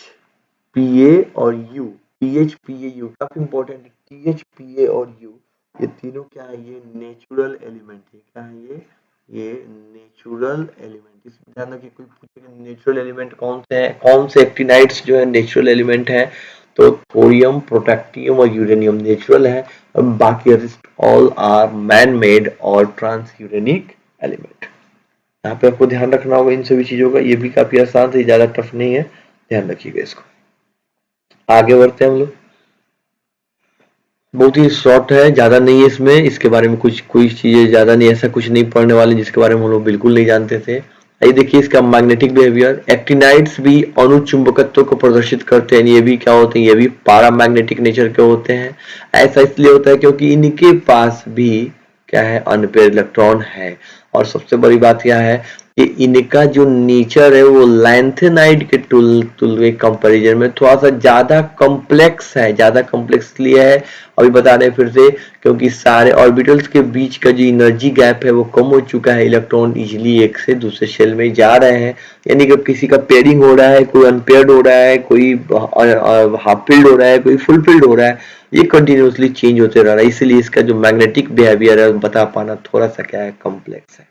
PA और U, TH, PA, U काफी इंपॉर्टेंट है। TH, PA और U ये तीनों क्या है, ये नेचुरल एलिमेंट है। क्या है ये नेचुरल एलिमेंट। इसमें ध्यान रखिए, कोई पूछेगा नेचुरल एलिमेंट कौन से हैं, कौन से एक्टिनाइड्स जो है नेचुरल एलिमेंट है, तो थोरियम, प्रोटेक्टियम और यूरेनियम नेचुरल है, और बाकी ऑल आर मैन मेड और ट्रांस यूरेनिक एलिमेंट। यहाँ पे आपको ध्यान रखना होगा इन सभी चीजों का। ये भी काफी आसान है, ज्यादा टफ नहीं है, ध्यान रखिएगा इसको। आगे बढ़ते हैं हम लोग। बहुत ही शॉर्ट है, ज्यादा नहीं है इसमें, इसके बारे में कोई चीजें ज्यादा नहीं, ऐसा कुछ नहीं पढ़ने वाले जिसके बारे में हम लोग बिल्कुल नहीं जानते थे। आइए देखिए इसका मैग्नेटिक बिहेवियर। एक्टिनाइड्स भी अणुचुंबकत्व को प्रदर्शित करते हैं। ये भी क्या होते हैं, ये भी पैरामैग्नेटिक नेचर के होते हैं। ऐसा इसलिए होता है क्योंकि इनके पास भी क्या है, अनपेयर इलेक्ट्रॉन है। और सबसे बड़ी बात क्या है कि इनका जो नेचर है वो लैंथेनाइड के तुलना कंपैरिजन में थोड़ा सा ज्यादा कॉम्प्लेक्स है। ज्यादा कॉम्प्लेक्स इसलिए है, अभी बता रहे हैं फिर से, क्योंकि सारे ऑर्बिटल्स के बीच का जो एनर्जी गैप है वो कम हो चुका है। इलेक्ट्रॉन इजीली एक से दूसरे शेल में जा रहे हैं। यानी कि किसी का पेयरिंग हो रहा है, कोई अनपेयर्ड हो रहा है, कोई हाफ फिल्ड हो रहा है, कोई फुल फिल्ड हो रहा है, ये कंटिन्यूसली चेंज होते रह रहा है। इसीलिए इसका जो मैग्नेटिक बिहेवियर है बता पाना थोड़ा सा क्या है, कॉम्प्लेक्स है।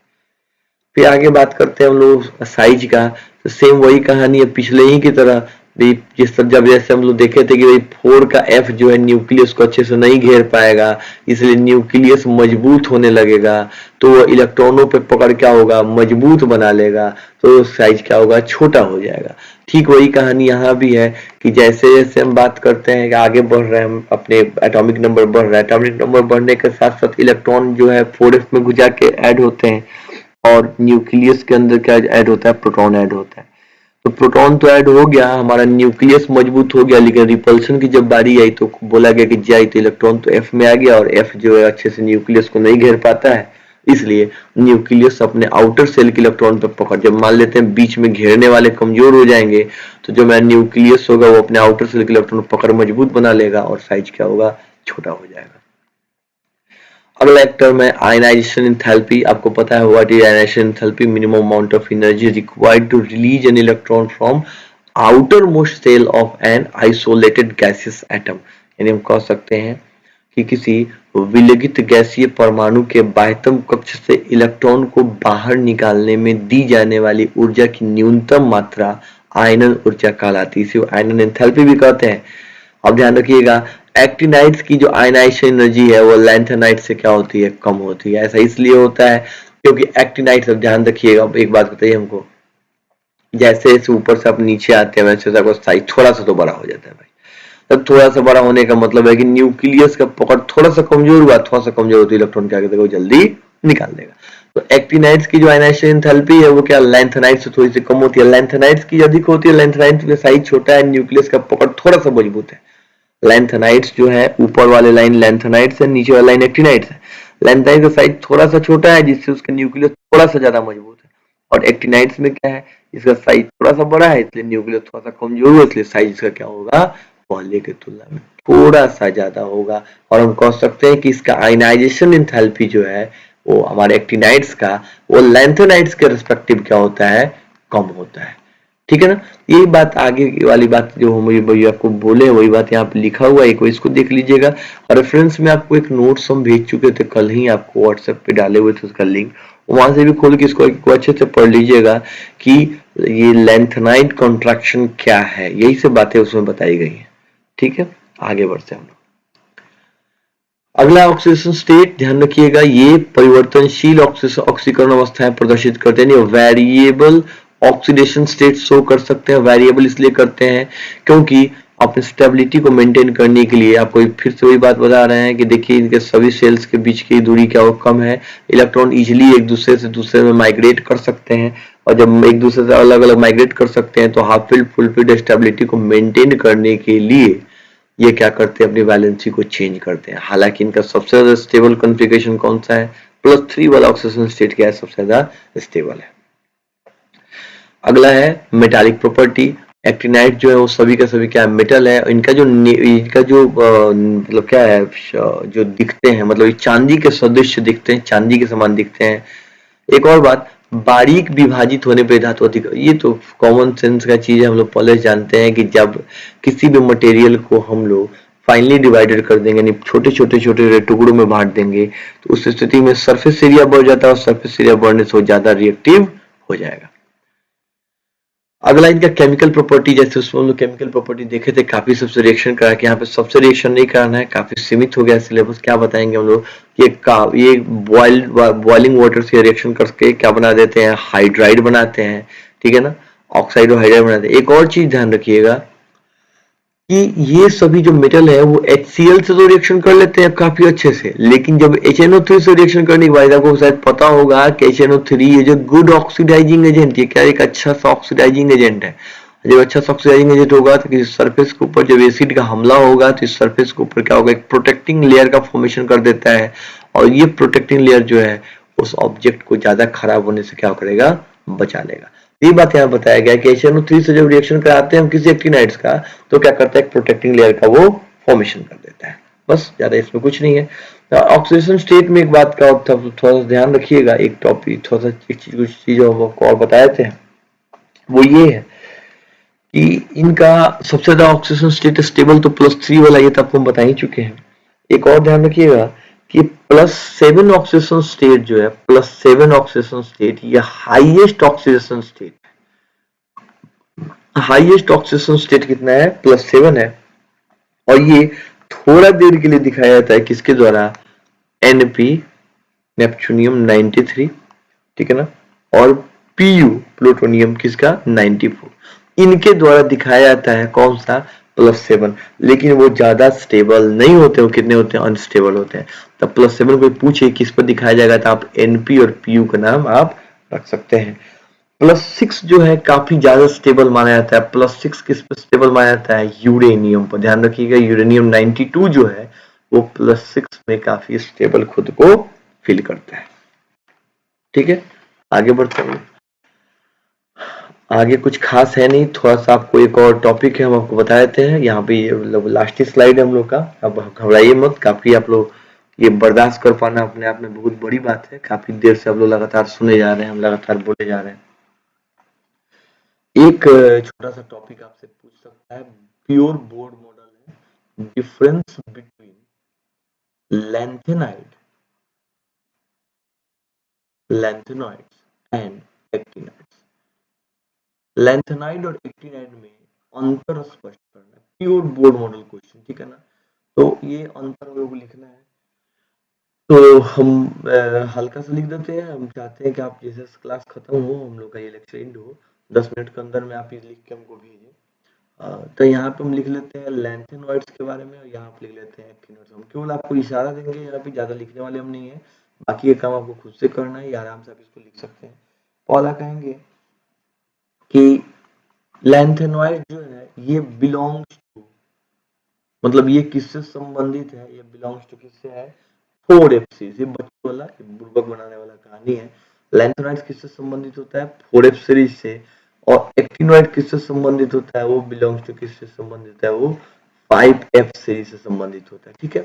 फिर आगे बात करते हैं हम लोग साइज का। तो सेम वही कहानी है पिछले ही की तरह। जिस तरह जब जैसे हम लोग देखे थे कि भाई 4 का F जो है न्यूक्लियस को अच्छे से नहीं घेर पाएगा, इसलिए न्यूक्लियस मजबूत होने लगेगा, तो वो इलेक्ट्रॉनों पे पकड़ क्या होगा, मजबूत बना लेगा, तो साइज क्या होगा, छोटा हो जाएगा। ठीक वही कहानी यहाँ भी है कि जैसे जैसे हम बात करते हैं कि आगे बढ़ रहे हैं, हम अपने एटॉमिक नंबर बढ़ रहा है, एटॉमिक नंबर बढ़ने के साथ साथ इलेक्ट्रॉन जो है 4f में घुसा के ऐड होते हैं, और न्यूक्लियस के अंदर क्या ऐड होता है, प्रोटॉन ऐड होता है। तो प्रोटॉन तो ऐड हो गया, हमारा न्यूक्लियस मजबूत हो गया, लेकिन रिपल्शन की जब बारी आई तो बोला गया कि जाए, तो इलेक्ट्रॉन तो F में आ गया, और F जो है अच्छे से न्यूक्लियस को नहीं घेर पाता है, इसलिए न्यूक्लियस अपने आउटर सेल के इलेक्ट्रॉन पर पकड़, जब मान लेते हैं बीच में घेरने वाले कमजोर हो जाएंगे तो जो मेरा न्यूक्लियस होगा वो अपने आउटर सेल के इलेक्ट्रॉन पकड़ मजबूत बना लेगा और साइज क्या होगा, छोटा हो जाएगा। अगला एक टर्म है आयनाइजेशन एंथैल्पी। आपको पता है what is ionisation enthalpy, minimum amount of energy required to release an electron from outermost shell of an isolated gaseous atom. यानी हम कह सकते हैं कि किसी विलगित गैसीय परमाणु के बाह्यतम कक्ष से इलेक्ट्रॉन को बाहर निकालने में दी जाने वाली ऊर्जा की न्यूनतम मात्रा आयनन ऊर्जा कहलाती है, इसे आयनन एंथैल्पी भी कहते हैं। अब ध्यान रखिएगा एक्टिनाइड्स की जो आयनाइजेशन एनर्जी है वो लैंथेनाइट से क्या होती है, कम होती है। ऐसा इसलिए होता है क्योंकि एक्टिनाइड्स, अब ध्यान रखिएगा, एक बात बताइए हमको, जैसे जैसे ऊपर से आप नीचे आते हैं वैसे आपका साइज थोड़ा सा तो बड़ा हो जाता है भाई। तब थोड़ा सा बड़ा होने का मतलब है कि न्यूक्लियस का पकड़ थोड़ा सा कमजोर हुआ, थोड़ा सा कमजोर होती है, इलेक्ट्रॉन क्या करेगा, वो जल्दी निकाल देगा। तो एक्टिनाइड्स की जो आयनाइजेशन एंथैल्पी है वो क्या लैंथेनाइट से थोड़ी सी कम होती है, लैंथेनाइट्स की अधिक होती है। लैंथेनाइट्स का साइज छोटा है, न्यूक्लियस का पकड़ थोड़ा सा मजबूत है। लैंथेनाइट्स जो है ऊपर वाले लाइन लैंथेनाइट्स है, नीचे वाला लाइन एक्टिनाइट्स है। लैंथेनाइट का साइज थोड़ा सा छोटा है जिससे उसका न्यूक्लियस थोड़ा सा ज्यादा मजबूत है, और एक्टिनाइट्स में क्या है, इसका साइज थोड़ा सा बड़ा है इसलिए न्यूक्लियस थोड़ा सा कमजोर है, इसलिए साइज इसका क्या होगा, पहले की तुलना में थोड़ा सा ज्यादा होगा। और हम कह सकते हैं कि इसका आयनाइजेशन एंथैल्पी जो है वो हमारे एक्टिनाइट्स का वो लैंथेनाइट्स के रिस्पेक्टिव क्या होता है, कम होता है। ठीक है ना, यही बात आगे वाली बात जो हम आपको बोले वही बात यहाँ पे लिखा हुआ है, एक इसको देख लीजिएगा। रेफरेंस में आपको एक नोट्स हम भेज चुके थे, कल ही आपको व्हाट्सएप पे डाले हुए थे उसका लिंक, वहां से भी खोल के इसको अच्छे से पढ़ लीजिएगा कि ये लैंथेनाइट कॉन्ट्रैक्शन क्या है, यही सब बातें उसमें बताई गई है। ठीक है, आगे बढ़ते हैं हम लोग। अगला ऑक्सीडेशन स्टेट, ध्यान रखिएगा ये परिवर्तनशील ऑक्सीकरण अवस्थाएं प्रदर्शित करते हैं, वेरिएबल ऑक्सीडेशन स्टेट शो कर सकते हैं। वेरिएबल इसलिए करते हैं क्योंकि अपनी स्टेबिलिटी को मेंटेन करने के लिए आपको फिर से वही बात बता रहे हैं कि देखिए इनके सभी सेल्स के बीच की दूरी क्या हो, कम है, इलेक्ट्रॉन इजिली एक दूसरे से दूसरे में माइग्रेट कर सकते हैं, और जब एक दूसरे से अलग अलग माइग्रेट कर सकते हैं तो half field full field stability को मेंटेन करने के लिए ये क्या करते हैं, अपनी वैलेंसी को चेंज करते हैं। हालांकि इनका सबसे ज्यादा स्टेबल कॉन्फ़िगरेशन कौन सा है, +3 वाला ऑक्सीडेशन स्टेट क्या है, सबसे ज्यादा स्टेबल है। अगला है मेटालिक प्रॉपर्टी। एक्टिनाइट जो है वो सभी का सभी क्या है, मेटल है। इनका जो मतलब क्या है, जो दिखते हैं मतलब चांदी के सदृश दिखते हैं, चांदी के समान दिखते हैं। एक और बात, बारीक विभाजित होने पर धातु अधिक, ये तो कॉमन सेंस का चीज है, हम लोग पहले जानते हैं कि जब किसी भी मटेरियल को हम लोग फाइनली डिवाइडेड कर देंगे, यानी छोटे छोटे छोटे टुकड़ों में बांट देंगे, तो उस स्थिति में सरफेस एरिया बढ़ जाता है, और सरफेस एरिया बढ़ने से ज्यादा रिएक्टिव हो जाएगा। अगला इनका केमिकल प्रॉपर्टी, जैसे उसमें हम लोग केमिकल प्रॉपर्टी देखे थे, काफी सबसे रिएक्शन करा के, यहाँ पे सबसे रिएक्शन नहीं कराना है, काफी सीमित हो गया सिलेबस। क्या बताएंगे हम लोग, ये बॉइलिंग वाटर से रिएक्शन करके क्या बना देते हैं, हाइड्राइड बनाते हैं। ठीक है ना, ऑक्साइड और हाइड्राइड बनाते हैं। एक और चीज ध्यान रखिएगा कि ये सभी जो मेटल है वो HCl से तो रिएक्शन कर लेते हैं काफी अच्छे से, लेकिन जब HNO3 से रिएक्शन करने के बाद आपको शायद पता होगा कि HNO3 ये जो गुड ऑक्सीडाइजिंग एजेंट, ये क्या एक अच्छा सा ऑक्सीडाइजिंग एजेंट है। जब अच्छा सा ऑक्सीडाइजिंग एजेंट होगा तो किसी सरफेस के ऊपर जब एसिड का हमला होगा तो इस सरफेस के ऊपर क्या होगा, एक प्रोटेक्टिंग लेयर का फॉर्मेशन कर देता है, और ये प्रोटेक्टिंग लेयर जो है उस ऑब्जेक्ट को ज्यादा खराब होने से क्या करेगा, बचा लेगा। ये बात यहाँ बताया गया कि HNO3 से जब रिएक्शन कराते हैं हम किसी एक्टिनाइड्स का, तो क्या करता है, प्रोटेक्टिंग लेयर का वो फॉर्मेशन कर देता है। बस, ज्यादा इसमें कुछ नहीं है। ऑक्सीडेशन स्टेट में एक बात का थोड़ा सा ध्यान रखिएगा, एक टॉपिक थोड़ा सा कुछ चीजों आपको और बताए थे, वो ये है कि इनका सबसे ज्यादा ऑक्सीडेशन स्टेट स्टेबल तो +3 वाला, ये तो आपको हम बता ही चुके हैं। एक और ध्यान रखिएगा कि +7 ऑक्सीडेशन स्टेट जो है, +7 ऑक्सीडेशन स्टेट, ये highest oxidation state, highest oxidation state कितना है, +7 है। और ये थोड़ा देर के लिए दिखाया जाता है किसके द्वारा, NP नेपच्यूनियम 93, ठीक है ना, और PU प्लूटोनियम किसका 94, इनके द्वारा दिखाया जाता है कौन सा, +7। लेकिन वो ज्यादा स्टेबल नहीं होते, वो कितने होते हैं, अनस्टेबल होते हैं। तब +7 कोई पूछे किस पर दिखाया जाएगा तो आप NP और PU का नाम आप रख सकते हैं। +6 जो है काफी ज्यादा स्टेबल माना जाता है। +6 किस पर स्टेबल माना जाता है, यूरेनियम पर। ध्यान रखिएगा यूरेनियम 92 जो है वो +6 में काफी स्टेबल खुद को फील करता है। ठीक है, आगे बढ़ते हैं। आगे कुछ खास है नहीं, थोड़ा सा आपको एक और टॉपिक है हम आपको बता देते हैं। यहाँ पे ये मतलब लास्ट स्लाइड है हम लोग का, अब घबराइए मत। काफी आप लोग ये बर्दाश्त कर पाना अपने आप में बहुत बड़ी बात है। काफी देर से आप लोग लगातार सुने जा रहे हैं, हम लगातार बोले जा रहे हैं। एक छोटा सा टॉपिक आपसे पूछ सकता है, प्योर बोर्ड मॉडल है, difference between lengthenide lengthenoids and actinides. lengthenide और एक्टिनाइड में अंतर स्पष्ट करना है, प्योर बोर्ड मॉडल क्वेश्चन, ठीक है ना। तो ये अंतर हम लोग को लिखना है, तो हम हल्का सा लिख देते हैं। हम चाहते हैं कि आप जैसे क्लास खत्म हो, हम लोग का ये लेक्चर एंड हो, 10 मिनट के अंदर में आप ये लिख के हमको भेजें। तो यहाँ पे हम लिख लेते हैं लैंथेनॉइड्स के बारे में, और यहाँ पे लिख लेते हैं एक्टिनॉइड्स। हम केवल आपको इशारा देंगे, यहाँ पे ज्यादा लिखने वाले हम नहीं है। बाकी ये काम आपको खुद से करना है, आराम से आप इसको लिख सकते हैं। पहला कहेंगे कि लैंथेनॉइड जो है ये बिलोंग्स टू, मतलब ये किससे संबंधित है, ये बिलोंग्स टू किससे है, 4F सीरीज। ये बच्चों वाला बुर्बक बनाने वाला कहानी है। लैंथेनॉइड किससे संबंधित होता है, 4F सीरीज से। और एक्टिनॉइड किससे संबंधित होता है, वो बिलोंग्स टू किससे संबंधित है, वो 5F सीरीज से संबंधित होता है, ठीक है,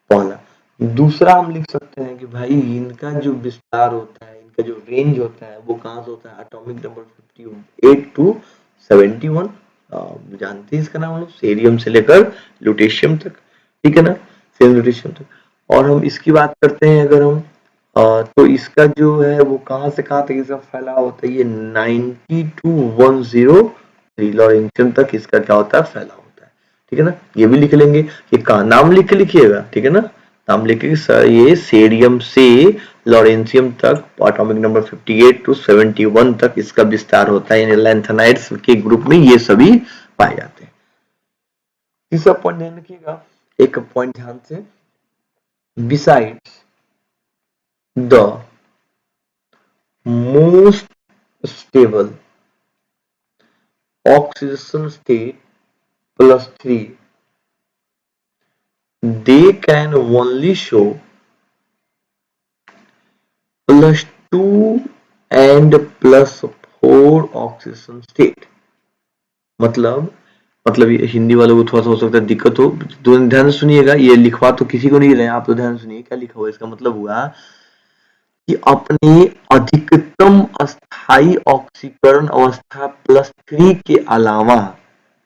पहला। दूसरा हम लिख सकते हैं कि भाई इनका जो विस्तार होता है, इनका जो रेंज होता है, वो कहां से होता है, एटॉमिक नंबर 58 टू 71। जानते हैं इसका नाम हम लोग, सेरियम से लेकर लुटेशियम तक, ठीक है ना, सेरियम लुटेशियम तक। और हम इसकी बात करते हैं अगर हम, तो इसका जो है वो कहां से कहां तक इसका फैलाव होता है, ये 90 टू 103 लॉरेंशियम तक इसका क्या होता है, फैलाव होता है, ठीक है ना। ये भी लिख लेंगे, ये का नाम लिख के लिखिएगा, ठीक है ना, नाम लिख के सर ये सेरियम से लॉरेंशियम तक एटॉमिक नंबर 58 टू 71 तक इसका विस्तार होता है, यानी लैंथेनाइड्स के ग्रुप में ये सभी पाए जाते हैं। तीसरा पॉइंट ध्यान रखिएगा, एक पॉइंट ध्यान से, besides the most stable oxidation state +3, they can only show +2 and +4 oxidation state। मतलब ये हिंदी वालों को थोड़ा सा हो सकता है दिक्कत हो, तो ध्यान से सुनिएगा। ये लिखवा तो किसी को नहीं रहे, आप तो ध्यान सुनिए क्या लिखा हुआ है। इसका मतलब हुआ कि अपने अधिकतम अस्थाई ऑक्सीकरण अवस्था +3 के अलावा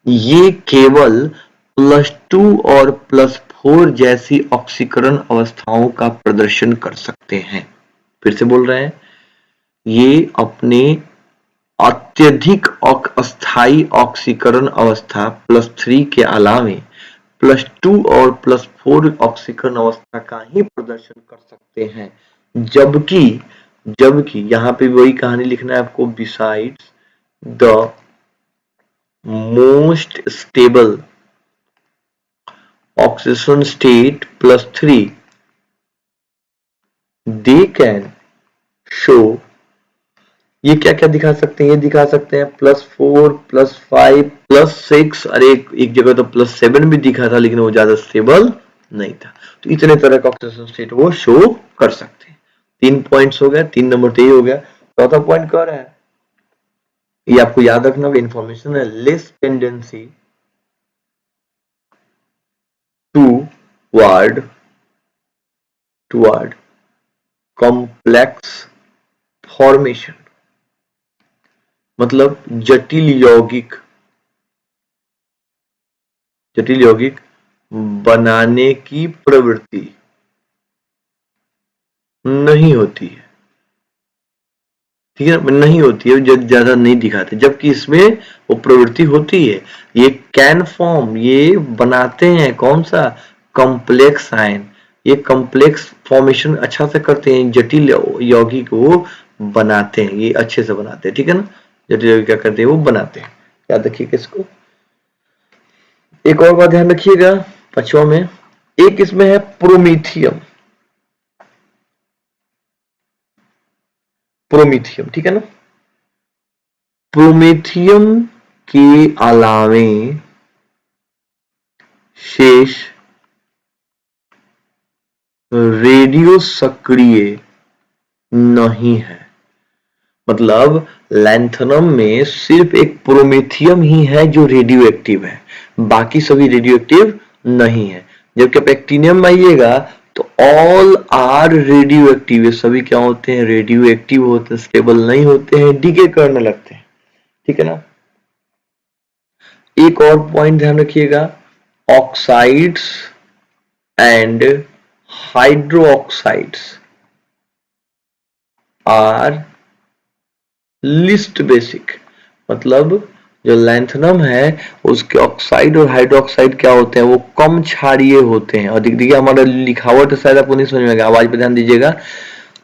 ये केवल +2 और +4 जैसी ऑक्सीकरण अवस्थाओं का प्रदर्शन कर सकते हैं। फिर से बोल रहे हैं, ये अपने अत्यधिक अस्थाई ऑक्सीकरण अवस्था +3 के अलावे +2 और +4 ऑक्सीकरण अवस्था का ही प्रदर्शन कर सकते हैं। जबकि जबकि यहाँ पे वही कहानी लिखना है आपको, besides the most stable oxidation state +3, they can show, ये क्या क्या दिखा सकते हैं, ये दिखा सकते हैं +4 +5 +6, अरे एक जगह तो +7 भी दिखा था, लेकिन वो ज्यादा स्टेबल नहीं था। तो इतने तरह का ऑक्सीजन स्टेट वो शो कर सकते हैं। 3 पॉइंट्स हो गया, 3 नंबर तो ये हो गया। चौथा पॉइंट क्या है, ये आपको याद रखना इंफॉर्मेशन है, less tendency toward complex formation, मतलब जटिल यौगिक बनाने की प्रवृत्ति नहीं होती है, ठीक है ना, नहीं होती है, ज्यादा नहीं दिखाते, जबकि इसमें वो प्रवृत्ति होती है। ये कैन फॉर्म, ये बनाते हैं कौन सा, कॉम्प्लेक्स आयन। ये कॉम्प्लेक्स फॉर्मेशन अच्छा से करते हैं, जटिल यौगिक वो बनाते हैं, ये अच्छे से बनाते हैं, ठीक है ना। जटिल यौगिक क्या करते हैं, वो बनाते हैं। याद रखिएगा इसको। एक और बात ध्यान रखिएगा, पांचवा में एक इसमें है प्रोमीथियम, ठीक है ना। प्रोमीथियम के अलावे शेष रेडियो सक्रिय नहीं है। मतलब लैंथनम में सिर्फ एक प्रोमेथियम ही है जो रेडियो एक्टिव है, बाकी सभी रेडियो एक्टिव नहीं है। जबकि आप एक्टिनियम में आइएगा तो ऑल आर रेडियो एक्टिव, ये सभी क्या होते हैं, रेडियो एक्टिव होते हैं, स्टेबल नहीं होते हैं, डीके करने लगते हैं। ठीक है ना। एक और पॉइंट ध्यान रखिएगा, oxides and hydroxides are least basic. मतलब जो लैंथनम है उसके ऑक्साइड और हाइड्रोक्साइड क्या होते हैं, वो कम क्षारीय होते हैं। और देखिए हमारा लिखावट शायद आपको नहीं समझ में आएगा, आवाज पे ध्यान दीजिएगा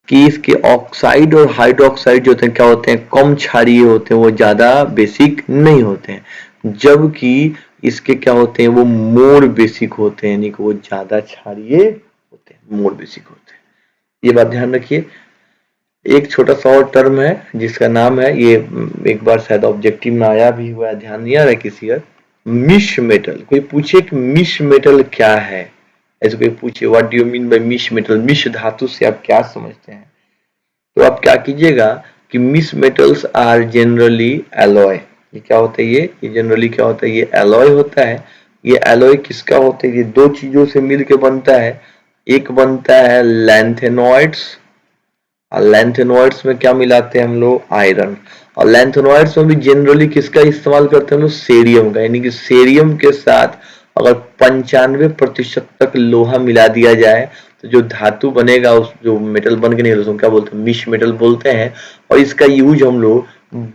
कि इसके ऑक्साइड और हाइड्रोक्साइड जो होते हैं क्या होते हैं, कम क्षारीय होते हैं, वो ज्यादा बेसिक नहीं होते हैं। जबकि इसके क्या होते हैं, वो मोर बेसिक होते हैं, यानी कि वो ज्यादा क्षारीय होते हैं, मोर बेसिक होते हैं। ये बात ध्यान रखिए। एक छोटा सा और टर्म है जिसका नाम है, ये एक बार शायद ऑब्जेक्टिव में आया भी हुआ है, ध्यान नहीं आ रहा है किसी का, मिश मेटल। कोई पूछे कि मिश मेटल क्या है, ऐसे कोई पूछे what do you mean by misch metal, misch धातु से आप क्या समझते हैं, तो आप क्या कीजिएगा कि मिश मेटल्स आर जनरली एलॉय। ये क्या होता है, ये जनरली क्या होता है, ये एलॉय होता है। ये एलॉय किसका होता है, ये दो चीजों से मिलके बनता है। एक बनता है लैंथेनॉइड्स, और लैंथेनॉइड्स में क्या मिलाते हैं हम लोग, आयरन। और लैंथेनॉइड्स में भी जनरली किसका इस्तेमाल करते हैं हम लोग, सेरियम का। यानी कि सेरियम के साथ अगर 95% तक लोहा मिला दिया जाए तो जो धातु बनेगा, उस जो मेटल बन के निकले उसको क्या बोलते हैं, मिश मेटल बोलते हैं। और इसका यूज हम लोग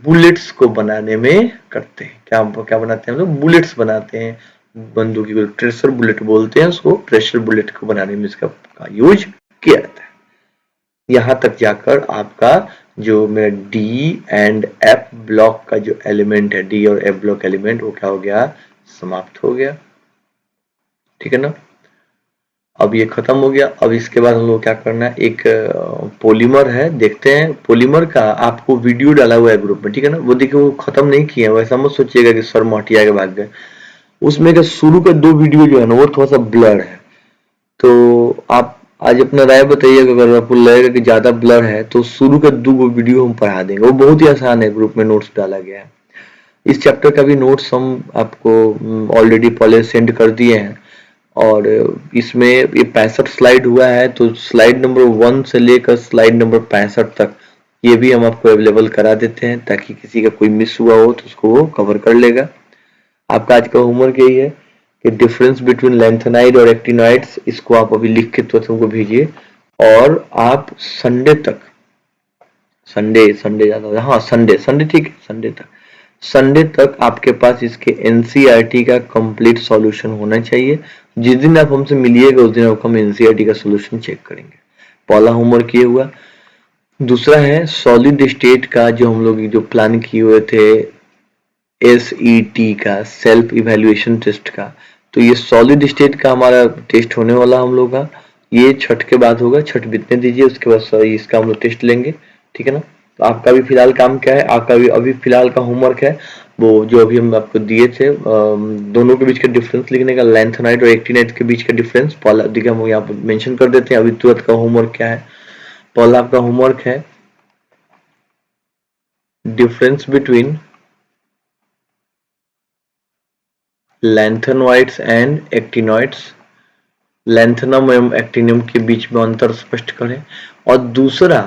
बुलेट्स को बनाने में करते हैं। क्या क्या बनाते हैं हम लोग, बुलेट्स बनाते हैं, बंदूकी को ट्रेसर बुलेट बोलते हैं, उसको ट्रेसर बुलेट को बनाने में इसका यूज किया जाता है। यहाँ तक जाकर आपका जो मेरा डी एंड एफ ब्लॉक का जो एलिमेंट है, डी और एफ ब्लॉक एलिमेंट, वो क्या हो गया, समाप्त हो गया। ठीक है ना। अब ये खत्म हो गया। अब इसके बाद हम लोग क्या करना है, एक पॉलीमर है, देखते हैं पॉलीमर का, आपको वीडियो डाला हुआ है ग्रुप में। ठीक है ना, वो देखिए, वो खत्म नहीं किए, वैसा मत सोचिएगा कि सर मटिया के भाग गए। उसमें का शुरू का 2 वीडियो जो है ना, वो थोड़ा सा ब्लर है। तो आप आज अपना राय बताइएगा, अगर आपको लगेगा कि ज्यादा ब्लर है तो शुरू का 2 वीडियो हम पढ़ा देंगे, वो बहुत ही आसान है, ग्रुप में नोट्स डाला गया है। इस चैप्टर का भी नोट्स हम आपको ऑलरेडी पहले सेंड कर दिए हैं। और इसमें ये 65 स्लाइड हुआ है, तो स्लाइड नंबर 1 से लेकर स्लाइड नंबर 65 तक ये भी हम आपको अवेलेबल करा देते हैं, ताकि किसी का कोई मिस हुआ हो तो उसको वो कवर कर लेगा। आपका आज का होमवर्क यही है कि डिफरेंस बिटवीन लैंथेनाइड और एक्टिनॉइड्स, इसको आप अभी लिख के तुरंत हमको भेजिए। और आप संडे तक, संडे ज्यादा, हाँ संडे ठीक है, संडे तक आपके पास इसके एनसीईआरटी का कंप्लीट सॉल्यूशन होना चाहिए। जिस दिन आप हमसे मिलिएगा उस दिन आपको हम एनसीईआरटी का सॉल्यूशन चेक करेंगे। पहला होमवर्क ये हुआ। दूसरा है सॉलिड स्टेट का, जो हम लोग जो प्लान किए हुए थे एसईटी का, सेल्फ इवैल्यूएशन टेस्ट का, तो ये सॉलिड स्टेट का हमारा टेस्ट होने वाला हम लोग का, ये छठ के बाद होगा। छठ बीतने दीजिए, उसके बाद इसका हम लोग टेस्ट लेंगे। ठीक है ना। तो आपका भी फिलहाल काम क्या है, आपका भी अभी फिलहाल का होमवर्क है वो जो अभी हम आपको दिए थे, दोनों के बीच का डिफरेंस लिखने का, लैंथेनाइड और एक्टिनाइड के बीच का डिफरेंस। पहला देखिए हम यहाँ पर मेंशन कर देते हैं, अभी तुरंत का होमवर्क क्या है। पहला आपका होमवर्क है difference between lanthanoids and actinoids, lanthanum एवं एक्टिनियम के बीच में अंतर स्पष्ट करें। और दूसरा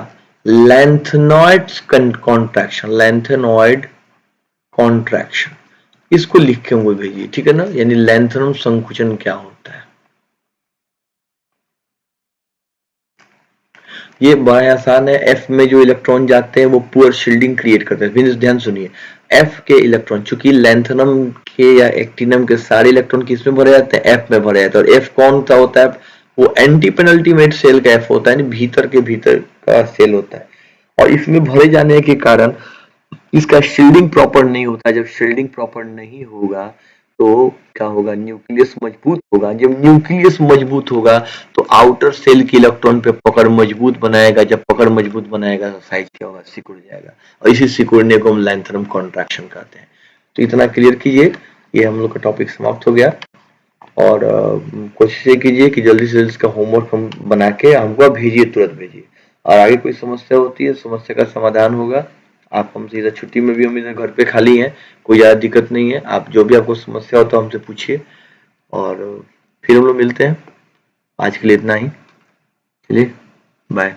लैंथेनॉइड्स कॉन्ट्रैक्शन, लैंथेनॉइड कॉन्ट्रैक्शन, इसको लिख के हमको भेजिए। ठीक है ना, यानी लैंथेनम संकुचन क्या होता है। ये बड़ा आसान है। एफ में जो इलेक्ट्रॉन जाते हैं वो पुअर शील्डिंग क्रिएट करते हैं। ध्यान सुनिए, एफ के इलेक्ट्रॉन, चूंकि लैंथेनम के या एक्टिनम के सारे इलेक्ट्रॉन किस में भरे जाते हैं, एफ में भरे जाते हैं। और एफ कौन सा होता है, वो एंटी पेनल्टीमेट सेल का एफ होता है, भीतर के भीतर का सेल होता है। और इसमें भरे जाने के कारण इसका शील्डिंग प्रॉपर नहीं होता। जब शील्डिंग प्रॉपर नहीं होगा तो क्या होगा, न्यूक्लियस मजबूत होगा। जब न्यूक्लियस मजबूत होगा तो आउटर सेल के इलेक्ट्रॉन पे पकड़ मजबूत बनाएगा। जब पकड़ मजबूत बनाएगा तो साइज क्या होगा, सिकुड़ जाएगा। और इसी सिकुड़ने को हम लैंथेनम कॉन्ट्रैक्शन कहते हैं। तो इतना क्लियर कीजिए, ये हम लोग का टॉपिक समाप्त हो गया। और कोशिश कीजिए कि जल्दी से जल्दी इसका होमवर्क हम बना के हमको भेजिए, तुरंत भेजिए। और आगे कोई समस्या होती है, समस्या का समाधान होगा। आप हमसे इधर छुट्टी में भी हम इधर घर पे खाली हैं, कोई ज़्यादा दिक्कत नहीं है। आप जो भी आपको समस्या हो तो हमसे पूछिए और फिर हम लोग मिलते हैं। आज के लिए इतना ही। चलिए, बाय।